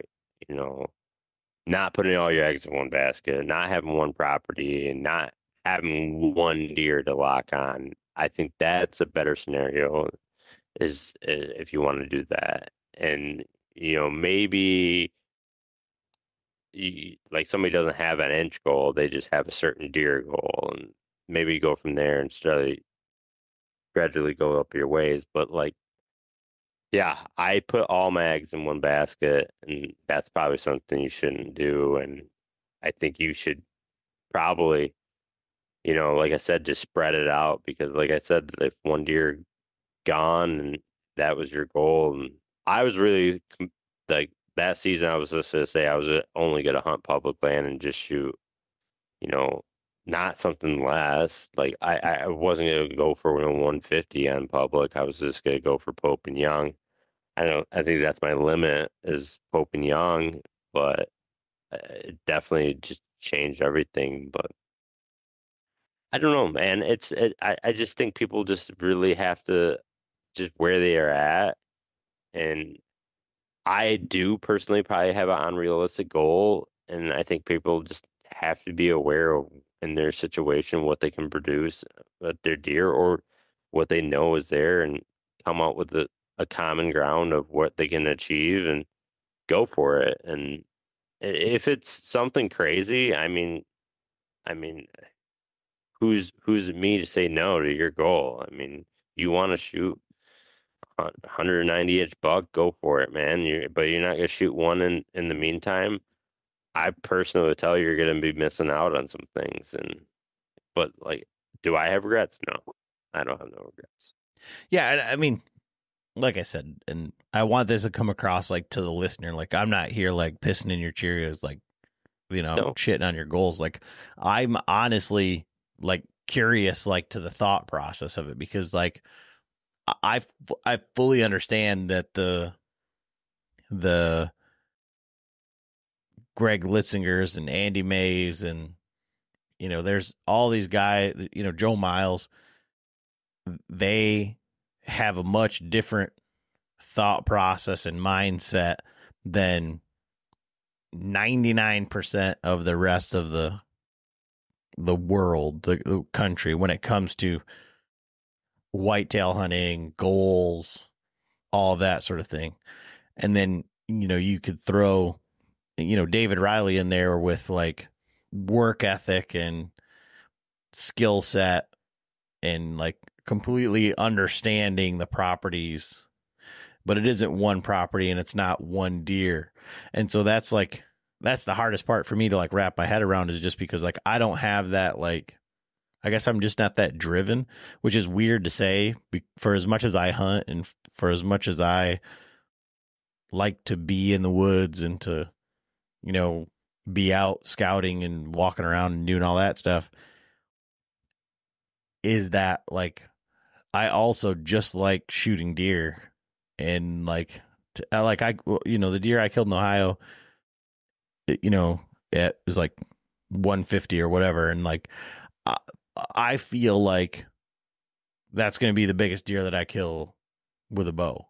not putting all your eggs in one basket, not having one property, and not having one deer to lock on. I think that's a better scenario, is if you want to do that. And, maybe like somebody doesn't have an inch goal, they just have a certain deer goal, and maybe go from there and gradually go up your ways. But like, yeah, I put all my eggs in one basket, and that's probably something you shouldn't do. And I think you should probably, like I said, just spread it out, because like I said, if one deer gone and that was your goal, and I was really like that season, I was just going to say I was only going to hunt public land and just shoot, not something less. Like I wasn't going to go for 150 on public. I was just going to go for Pope and Young. I think that's my limit, is Pope and Young, but it definitely just changed everything. But I don't know, man. I just think people just really have to just where they are at. And I do personally probably have an unrealistic goal. And I think people just have to be aware of, in their situation, what they can produce with their deer, or what they know is there, and come up with a common ground of what they can achieve and go for it. And if it's something crazy, I mean, who's me to say no to your goal? I mean, you want to shoot 190-inch buck, go for it, man. But you're not gonna shoot one in the meantime. I personally would tell you, you're gonna be missing out on some things. But like, do I have regrets? No, I don't have no regrets. Yeah, I mean, like I said, and I want this to come across like to the listener, like I'm not here like pissing in your Cheerios, like, No. shitting on your goals. Like, I'm honestly like curious, like, to the thought process of it, because like I fully understand that the Greg Litzingers and Andy Mays and, there's all these guys, Joe Miles, they have a much different thought process and mindset than 99% of the rest of the world, the country, when it comes to whitetail hunting, goals, all of that sort of thing. And then, you could throw, David Riley in there with like work ethic and skill set and like completely understanding the properties, but it isn't one property and it's not one deer. And so that's the hardest part for me to like wrap my head around, is just because like I don't have that, like, I guess I'm just not that driven, which is weird to say, for as much as I hunt and for as much as I like to be in the woods and to, be out scouting and walking around and doing all that stuff, is that like I also just like shooting deer, and like the deer I killed in Ohio, it was like 150 or whatever, and like I feel like that's going to be the biggest deer that I kill with a bow.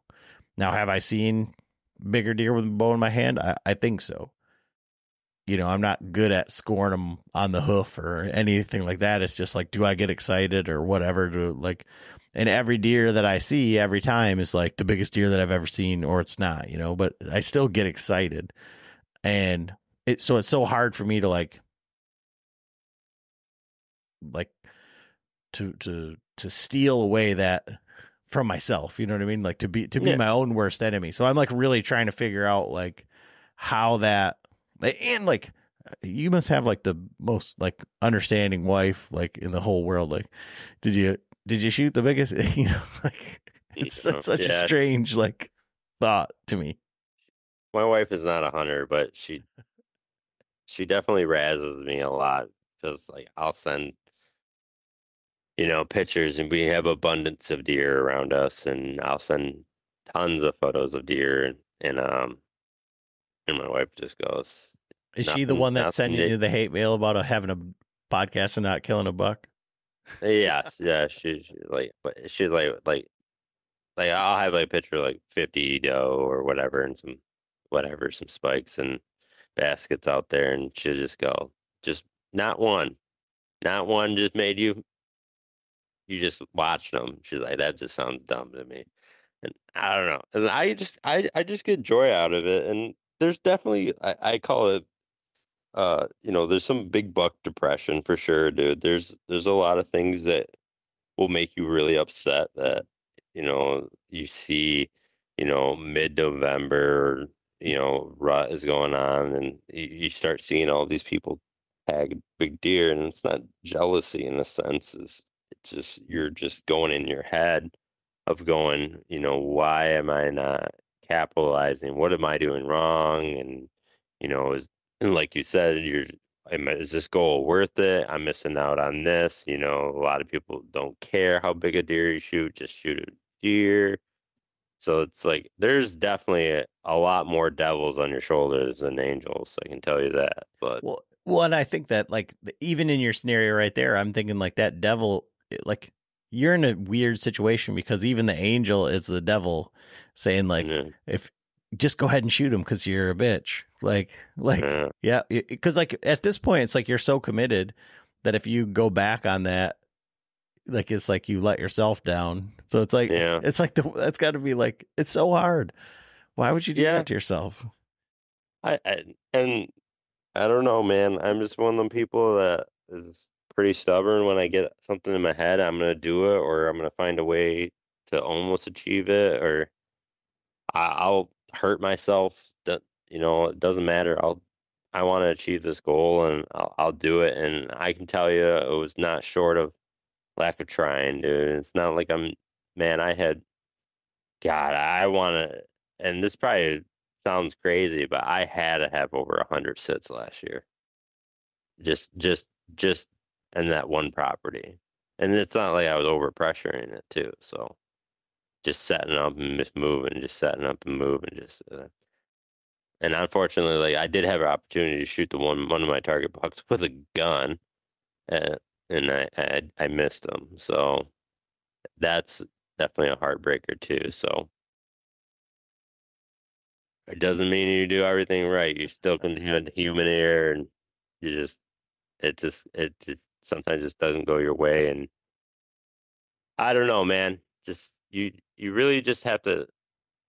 Now, have I seen bigger deer with a bow in my hand? I think so. I'm not good at scoring them on the hoof or anything like that. It's just like, do I get excited or whatever? And every deer that I see every time is like the biggest deer that I've ever seen, or it's not, but I still get excited. And it's so hard for me to like to steal away that from myself. You know what I mean? Like to be my own worst enemy. So I'm like really trying to figure out like how that, and like you must have like the most like understanding wife like in the whole world. Like, did you shoot the biggest? Like it's such a strange like thought to me. My wife is not a hunter, but she definitely razzes me a lot, because like I'll send pictures, and we have abundance of deer around us, and I'll send tons of photos of deer, and my wife just goes, is she the one that's sending you the hate mail about having a podcast and not killing a buck? Yes, yeah, she's like, but she's like I'll have like a picture of like 50 doe or whatever, and some spikes and baskets out there, and she'll just go, just not one, just made you just watched them. She's like, that just sounds dumb to me. And I don't know. And I just get joy out of it. And there's definitely, I call it, there's some big buck depression for sure, dude. There's a lot of things that will make you really upset that, you see, mid-November, rut is going on, and you start seeing all these people tag big deer, and it's not jealousy in a sense. It's just, you're just going in your head of going, why am I not capitalizing? What am I doing wrong? And, and like you said, is this goal worth it? I'm missing out on this. A lot of people don't care how big a deer you shoot, just shoot a deer. So it's like, there's definitely a lot more devils on your shoulders than angels. I can tell you that. But well, and I think that like even in your scenario right there, I'm thinking like that devil, like you're in a weird situation, because even the angel is the devil saying like, if just go ahead and shoot him because you're a bitch. Yeah. Because like at this point, it's like you're so committed that if you go back on that, like it's like you let yourself down. So it's like, it's like that's got to be like, it's so hard. Why would you do that to yourself? And I don't know, man. I'm just one of them people that is pretty stubborn. When I get something in my head, I'm going to do it, or I'm going to find a way to almost achieve it, or I'll hurt myself. It doesn't matter. I want to achieve this goal, and I'll do it. And I can tell you, it was not short of lack of trying, dude. It's not like I want to, and this probably sounds crazy, but I had to have over 100 sits last year. Just in that one property. And it's not like I was over pressuring it too. So just setting up and just moving, just setting up and moving, and unfortunately, like I did have an opportunity to shoot one of my target bucks with a gun, and I missed them. So that's definitely a heartbreaker too. So it doesn't mean you do everything right. You still can have human error, and it just sometimes just doesn't go your way. And I don't know, man. Just you really just have to.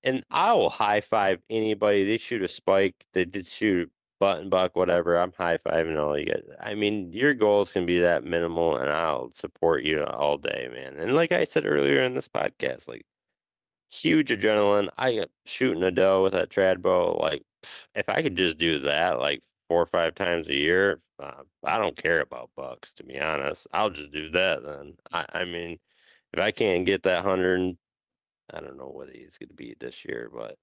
And I will high five anybody. They shoot a spike, they did shoot button buck, whatever. I'm high fiving all you guys. I mean, your goals can be that minimal, and I'll support you all day, man. And like I said earlier in this podcast, like huge adrenaline. I got shooting a doe with that trad bow. Like, if I could just do that like 4 or 5 times a year, I don't care about bucks, to be honest. I'll just do that then. I mean, if I can't get that 100, I don't know what he's going to be this year, but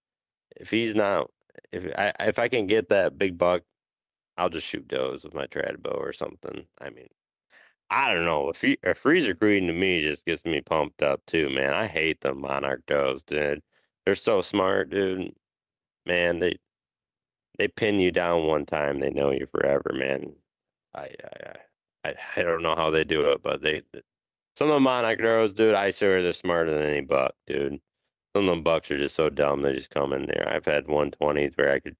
if he's not, if I can get that big buck I'll just shoot does with my trad bow or something. I mean, I don't know. A freezer queen to me just gets me pumped up too, man. I hate the monarch does, dude. They're so smart, dude. Man, they pin you down one time, they know you forever, man. I don't know how they do it, but some of the monarch does, dude, I swear they're smarter than any buck, dude. Some of them bucks are just so dumb, they just come in there. I've had 120s where I could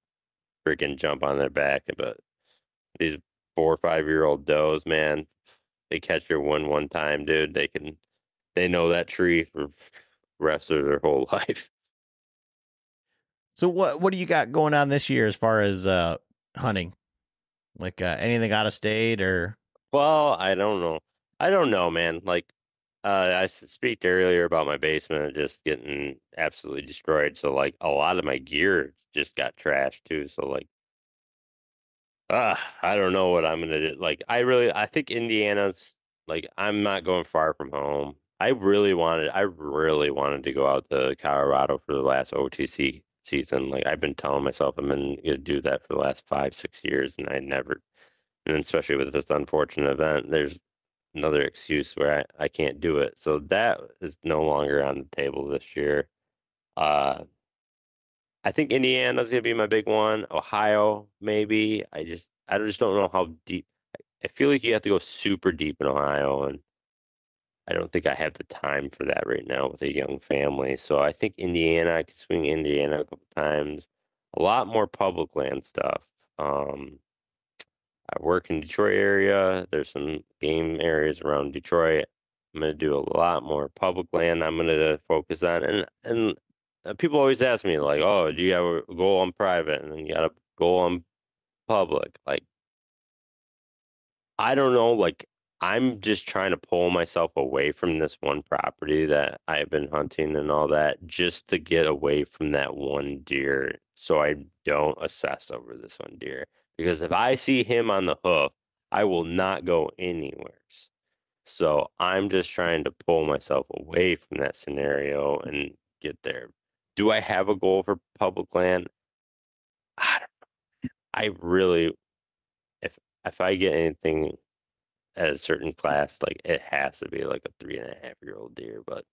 freaking jump on their back, but these 4 or 5 year old does, man, they catch your one time, dude. They know that tree for rest of their whole life. So what do you got going on this year as far as hunting? Like anything out of state or? Well, I don't know. I don't know, man. Like, I speak earlier about my basement just getting absolutely destroyed. So, like, a lot of my gear just got trashed too. So, like, I don't know what I'm gonna do. Like, I think Indiana's like, I'm not going far from home. I really wanted to go out to Colorado for the last OTC season. Like, I've been telling myself I'm gonna do that for the last 5, 6 years, and I never. And especially with this unfortunate event, there's another excuse where I can't do it. So that is no longer on the table this year. Uh, I think Indiana's gonna be my big one. Ohio, maybe. I just don't know how deep. I feel like you have to go super deep in Ohio, and I don't think I have the time for that right now with a young family. So I think Indiana, I could swing Indiana a couple times. A lot more public land stuff. I work in Detroit area. There's some game areas around Detroit. I'm gonna do a lot more public land. I'm gonna focus on, and people always ask me like, "Oh, do you have a goal on private and then you got a goal on public?" Like, I don't know. Like, I'm just trying to pull myself away from this one property that I've been hunting and all that, just to get away from that one deer, so I don't assess over this one deer. Because if I see him on the hoof, I will not go anywhere. So I'm just trying to pull myself away from that scenario and get there. Do I have a goal for public land? I don't, I really, if I get anything at a certain class, like it has to be like a 3.5 year old deer. But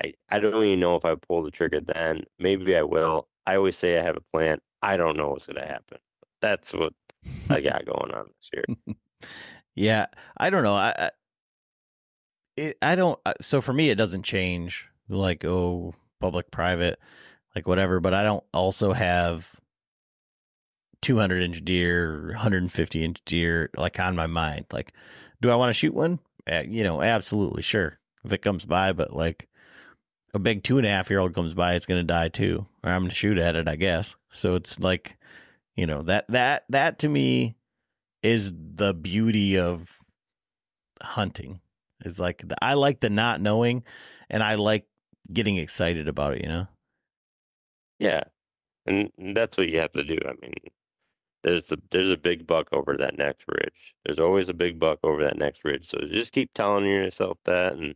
I don't even know if I pull the trigger then. Maybe I will. I always say I have a plan. I don't know what's gonna happen. That's what I got going on this year. Yeah, I don't know. I don't. So for me, it doesn't change. Like, oh, public, private, like whatever. But I don't also have 200-inch deer, 150-inch deer, like on my mind. Like, do I want to shoot one? Absolutely, sure, if it comes by. But like a big 2.5-year-old comes by, it's gonna die too, or I'm gonna shoot at it, I guess. So it's like, that to me is the beauty of hunting. It's like I like the not knowing, and I like getting excited about it. Yeah, and that's what you have to do. I mean, there's a big buck over that next ridge. There's always a big buck over that next ridge. So just keep telling yourself that and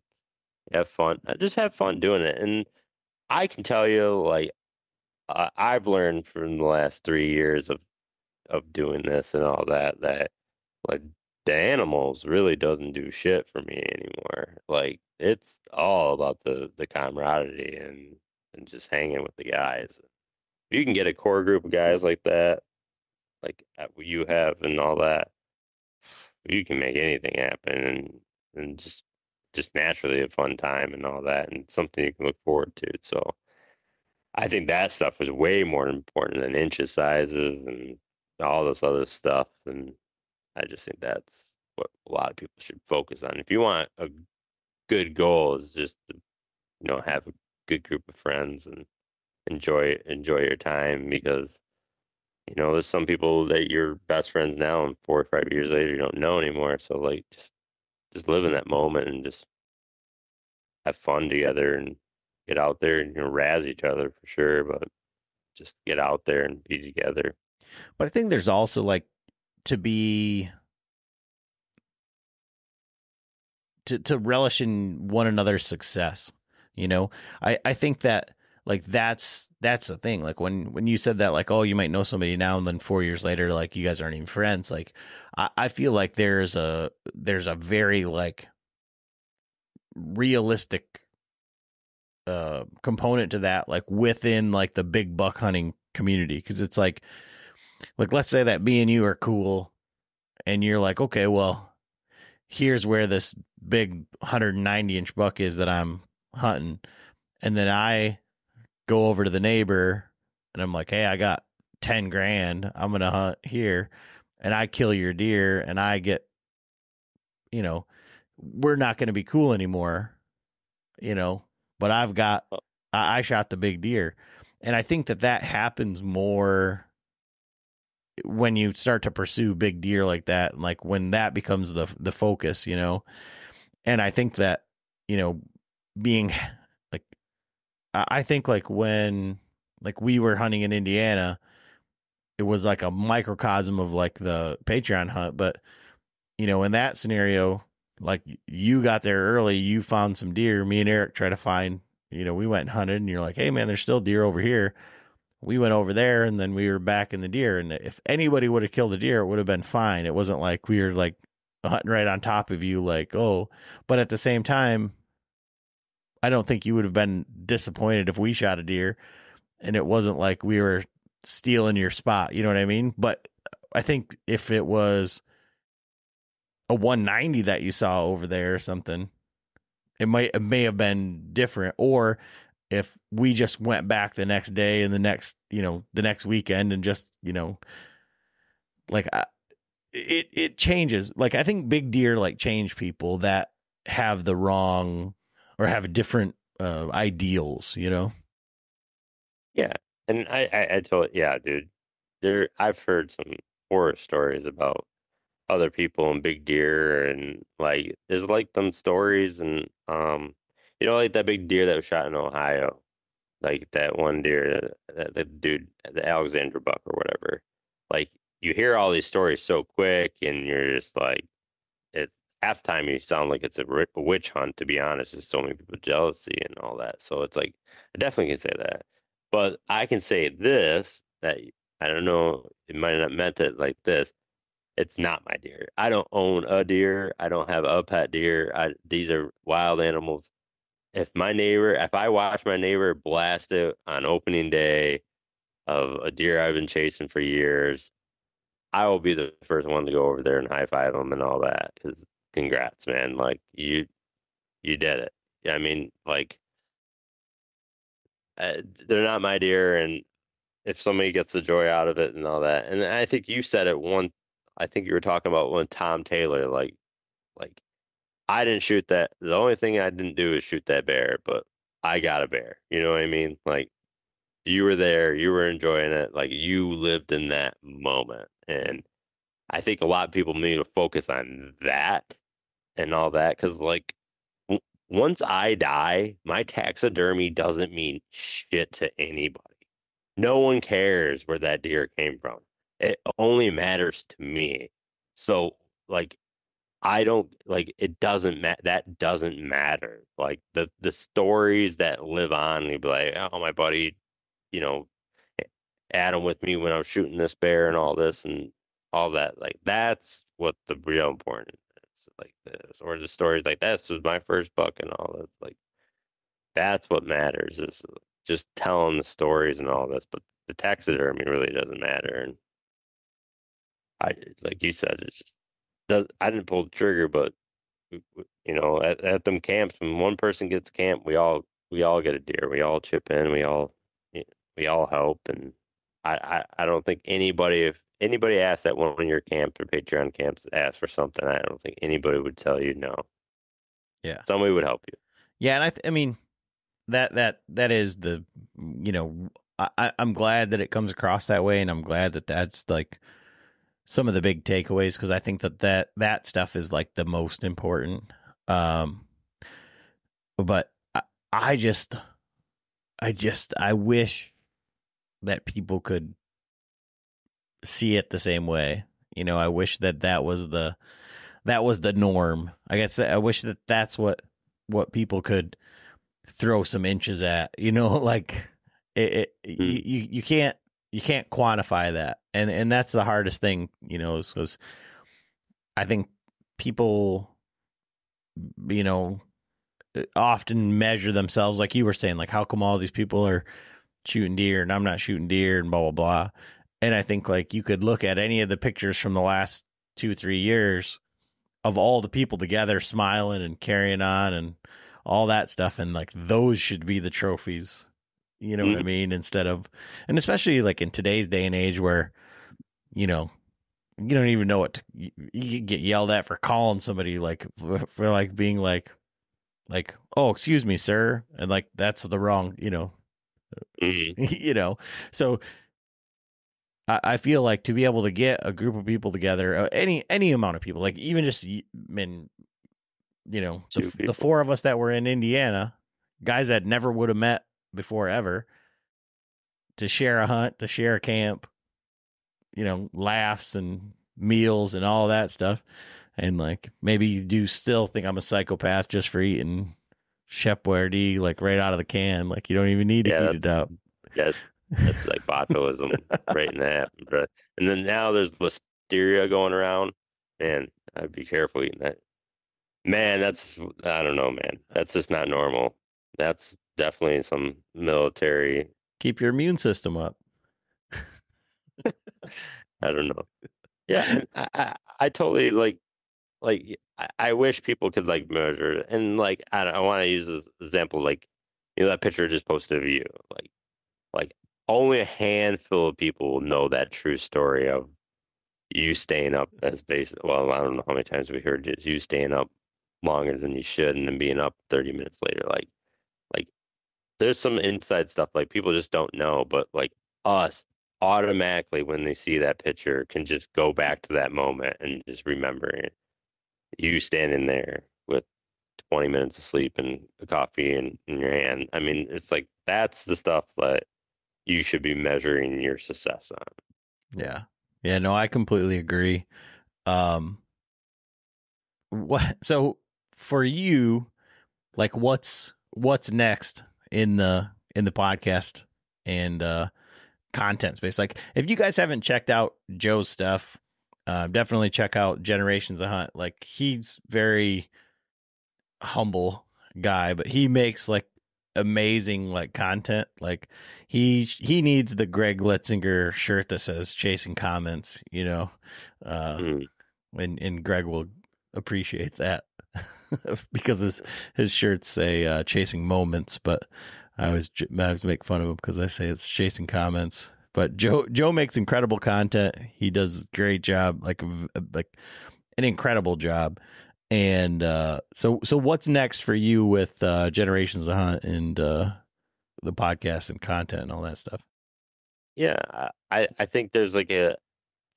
have fun. Just have fun doing it. And I can tell you, like, I've learned from the last 3 years of doing this and all that, like, the animals really doesn't do shit for me anymore. Like, it's all about the camaraderie and just hanging with the guys. If you can get a core group of guys like that, like what you have and all that, you can make anything happen, and just naturally a fun time and all that, and something you can look forward to. So I think that stuff is way more important than inches sizes and all this other stuff. And I just think that's what a lot of people should focus on. If you want a good goal, is just to, have a good group of friends and enjoy your time, because there's some people that you're best friends now, and 4 or 5 years later you don't know anymore. So, like, just live in that moment and just have fun together and get out there and razz each other for sure, but just get out there and be together. But I think there's also like to be to relish in one another's success. I think that like that's the thing. Like when you said that, like, oh, you might know somebody now and then 4 years later, like you guys aren't even friends. Like I feel like there's a very like realistic component to that, like within like the big buck hunting community. Because it's like let's say that me and you are cool and you're like, okay, well, here's where this big 190-inch buck is that I'm hunting. And then I go over to the neighbor and I'm like, hey, I got 10 grand. I'm going to hunt here. And I kill your deer and I get, you know, we're not going to be cool anymore, you know, but I shot the big deer. And I think that happens more when you start to pursue big deer like that, and like when that becomes the focus, you know. And I think that, you know, being like, I think like when like we were hunting in Indiana, it was like a microcosm of like the Patreon hunt. But, you know, in that scenario, like you got there early, you found some deer. Me and Eric tried to find, you know, we went and hunted, and you're like, hey man, there's still deer over here. We went over there and then we were back in the deer. And if anybody would have killed a deer, it would have been fine. It wasn't like we were like hunting right on top of you, like, oh, but at the same time, I don't think you would have been disappointed if we shot a deer and it wasn't like we were stealing your spot. You know what I mean? But I think if it was a 190 that you saw over there or something, it may have been different. Or if we just went back the next day and the next weekend and just, you know, like it changes. Like I think big deer like change people that have the wrong or have different ideals, you know? Yeah. And I told, yeah, dude, I've heard some horror stories about other people and big deer, and like there's like them stories, and you know, like that big deer that was shot in Ohio, like that one deer, the dude, the Alexander buck or whatever. Like you hear all these stories so quick, and you're just like, it's half the time you sound like it's a witch hunt. To be honest, there's so many people jealousy and all that. So it's like I definitely can say that, but I can say this that I don't know. It might not meant it like this. It's not my deer. I don't own a deer. I don't have a pet deer. These are wild animals. If I watch my neighbor blast it on opening day of a deer I've been chasing for years, I will be the first one to go over there and high five him and all that. Because congrats, man! Like you did it. I mean, like they're not my deer, and if somebody gets the joy out of it and all that, and I think you said it one. I think you were talking about when Tom Taylor, like I didn't shoot that. The only thing I didn't do is shoot that bear, but I got a bear. You know what I mean? Like you were there, you were enjoying it, like you lived in that moment. And I think a lot of people need to focus on that and all that, because like once I die, my taxidermy doesn't mean shit to anybody. No one cares where that deer came from. It only matters to me. So like I don't like it doesn't that doesn't matter. Like the stories that live on, you'd be like, oh, my buddy, you know, Adam with me when I was shooting this bear and all this and all that. Like that's what the real important is. Like this, or the stories like this was my first buck and all this. Like that's what matters, is just telling the stories and all this. But the taxidermy really doesn't matter. And I, like you said, it's just, I didn't pull the trigger, but you know, at them camps, when one person gets camp, we all get a deer. We all chip in. We all help. And I don't think anybody, if anybody asked at one of your camps or Patreon camps, asked for something, I don't think anybody would tell you no. Yeah, somebody would help you. Yeah, and I mean that is the, you know, I'm glad that it comes across that way, and I'm glad that that's like some of the big takeaways, because I think that stuff is like the most important. But I wish that people could see it the same way. You know, I wish that was the norm. I guess I wish that's what people could throw some inches at, you know, like Mm. you can't quantify that, and that's the hardest thing, you know, is because I think people, you know, often measure themselves like you were saying, like how come all these people are shooting deer and I'm not shooting deer and blah blah blah. And I think like you could look at any of the pictures from the last 2-3 years of all the people together smiling and carrying on and all that stuff, and like those should be the trophies. You know what I mean? Instead of, and especially like in today's day and age where, you know, you don't even know what to, you get yelled at for calling somebody like for like being like, oh, excuse me, sir, and like that's the wrong, you know, you know. So I feel like to be able to get a group of people together, any amount of people, like even just men, you know, the four of us that were in Indiana, guys that never would have met before ever, to share a hunt, to share a camp, you know, laughs and meals and all that stuff. And like, maybe you do still think I'm a psychopath just for eating Chef Boyardee, like right out of the can. Like you don't even need to heat it up. That's like botulism right in that. And then now there's listeria going around. Man, I'd be careful eating that. Man, I don't know, man. That's just not normal. That's definitely some military. Keep your immune system up. I don't know. Yeah, I totally like I wish people could like measure, and like I want to use this example, like, you know, that picture I just posted of you, like only a handful of people will know that true story of you staying up as basic. Well, I don't know how many times we heard it, you staying up longer than you should and then being up 30 minutes later. Like there's some inside stuff like people just don't know, but like us automatically when they see that picture can just go back to that moment and just remember it. You standing there with 20 minutes of sleep and a coffee in your hand. I mean, it's like that's the stuff that you should be measuring your success on. Yeah. Yeah, no, I completely agree. So for you, like what's next in the podcast and content space? Like if you guys haven't checked out Joe's stuff, definitely check out Generations of Hunt. Like he's very humble guy, but he makes like amazing like content. Like he needs the Greg Letzinger shirt that says chasing comments, you know. And Greg will appreciate that because his shirts say chasing moments, but I always make fun of him because I say it's chasing comments. But Joe makes incredible content. He does a great job, like an incredible job. And so what's next for you with Generations of Hunt and the podcast and content and all that stuff? Yeah, I think there's going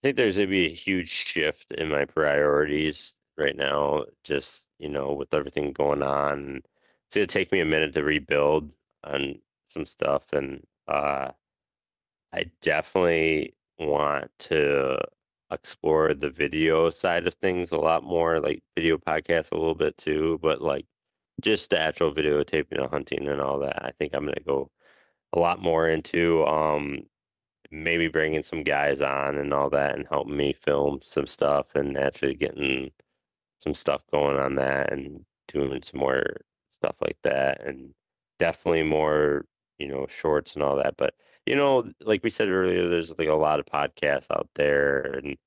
to be a huge shift in my priorities right now, just, you know, with everything going on. It's going to take me a minute to rebuild on some stuff, and I definitely want to explore the video side of things a lot more, like video podcasts a little bit too, but like just the actual videotaping of hunting and all that. I think I'm going to go a lot more into maybe bringing some guys on and all that and helping me film some stuff and actually getting some stuff going on that and doing some more stuff like that, and definitely more, you know, shorts and all that. But, you know, like we said earlier, there's like a lot of podcasts out there, and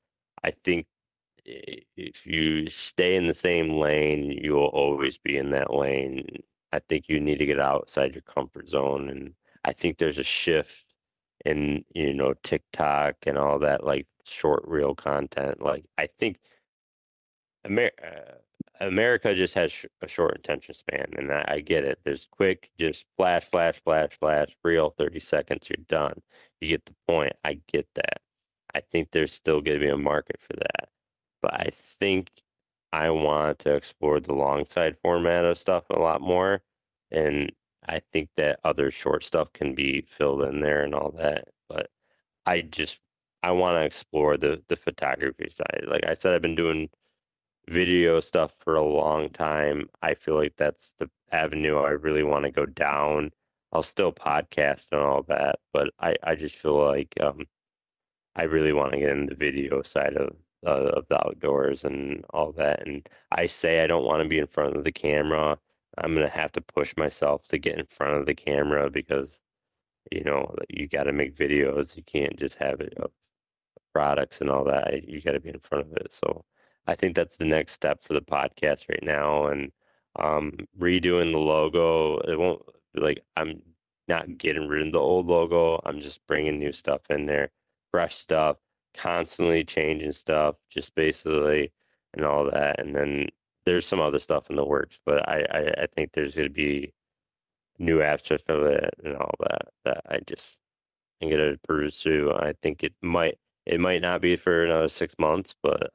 I think if you stay in the same lane, you will always be in that lane. I think you need to get outside your comfort zone, and I think there's a shift in, you know, TikTok and all that, like short reel content. Like I think America just has a short attention span, and I get it. There's quick, just flash, flash, flash, flash, reel, 30 seconds, you're done. You get the point. I get that. I think there's still going to be a market for that. But I think I want to explore the long side format of stuff a lot more. And I think that other short stuff can be filled in there and all that. But I want to explore the photography side. Like I said, I've been doing video stuff for a long time. I feel like that's the avenue I really want to go down. I'll still podcast and all that, but I just feel like I really want to get in the video side of the outdoors and all that. And I say I don't want to be in front of the camera. I'm gonna have to push myself to get in front of the camera because you got to make videos. You can't just have it of products and all that. You got to be in front of it. So I think that's the next step for the podcast right now. And redoing the logo. It won't like I'm not getting rid of the old logo. I'm just bringing new stuff in there, fresh stuff, constantly changing stuff, just basically and all that. And then there's some other stuff in the works, but I think there's going to be new aspects of it and all that I just am going to pursue. I think it might not be for another 6 months, but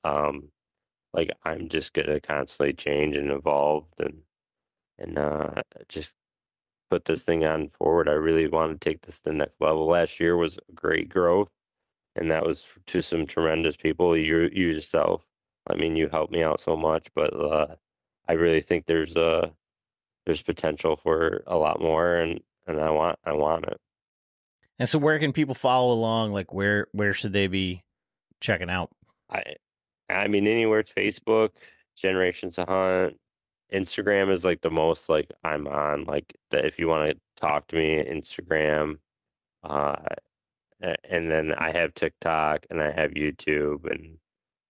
like I'm just going to constantly change and evolve and just put this thing on forward. I really want to take this to the next level. Last year was great growth, and that was to some tremendous people. You yourself, I mean, you helped me out so much, but I really think there's potential for a lot more, and I want it. And so where can people follow along? Like where should they be checking out? I mean, anywhere. It's Facebook, Generations to Hunt. Instagram is like the most like I'm on. Like if you want to talk to me, Instagram. And then I have TikTok and I have YouTube, and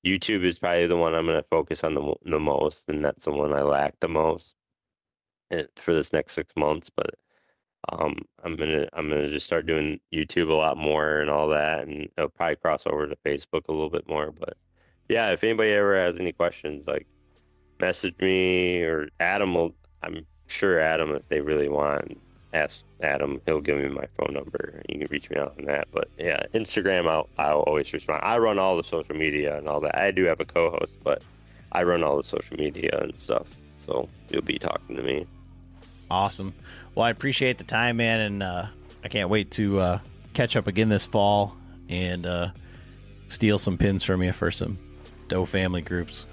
YouTube is probably the one I'm going to focus on the most, and that's the one I lack the most for this next 6 months. But I'm gonna just start doing YouTube a lot more and all that, and it'll probably cross over to Facebook a little bit more. But yeah, if anybody ever has any questions, like message me, or Adam will. I'm sure Adam, if they really want, ask Adam. He'll give me my phone number. You can reach me out on that. But yeah, Instagram, I'll always respond. I run all the social media and all that. I do have a co-host, but I run all the social media and stuff. So you'll be talking to me. Awesome. Well, I appreciate the time, man, and I can't wait to catch up again this fall and steal some pins from you for some doe family groups.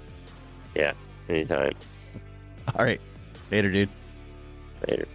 Yeah, anytime. All right. Later, dude. Later.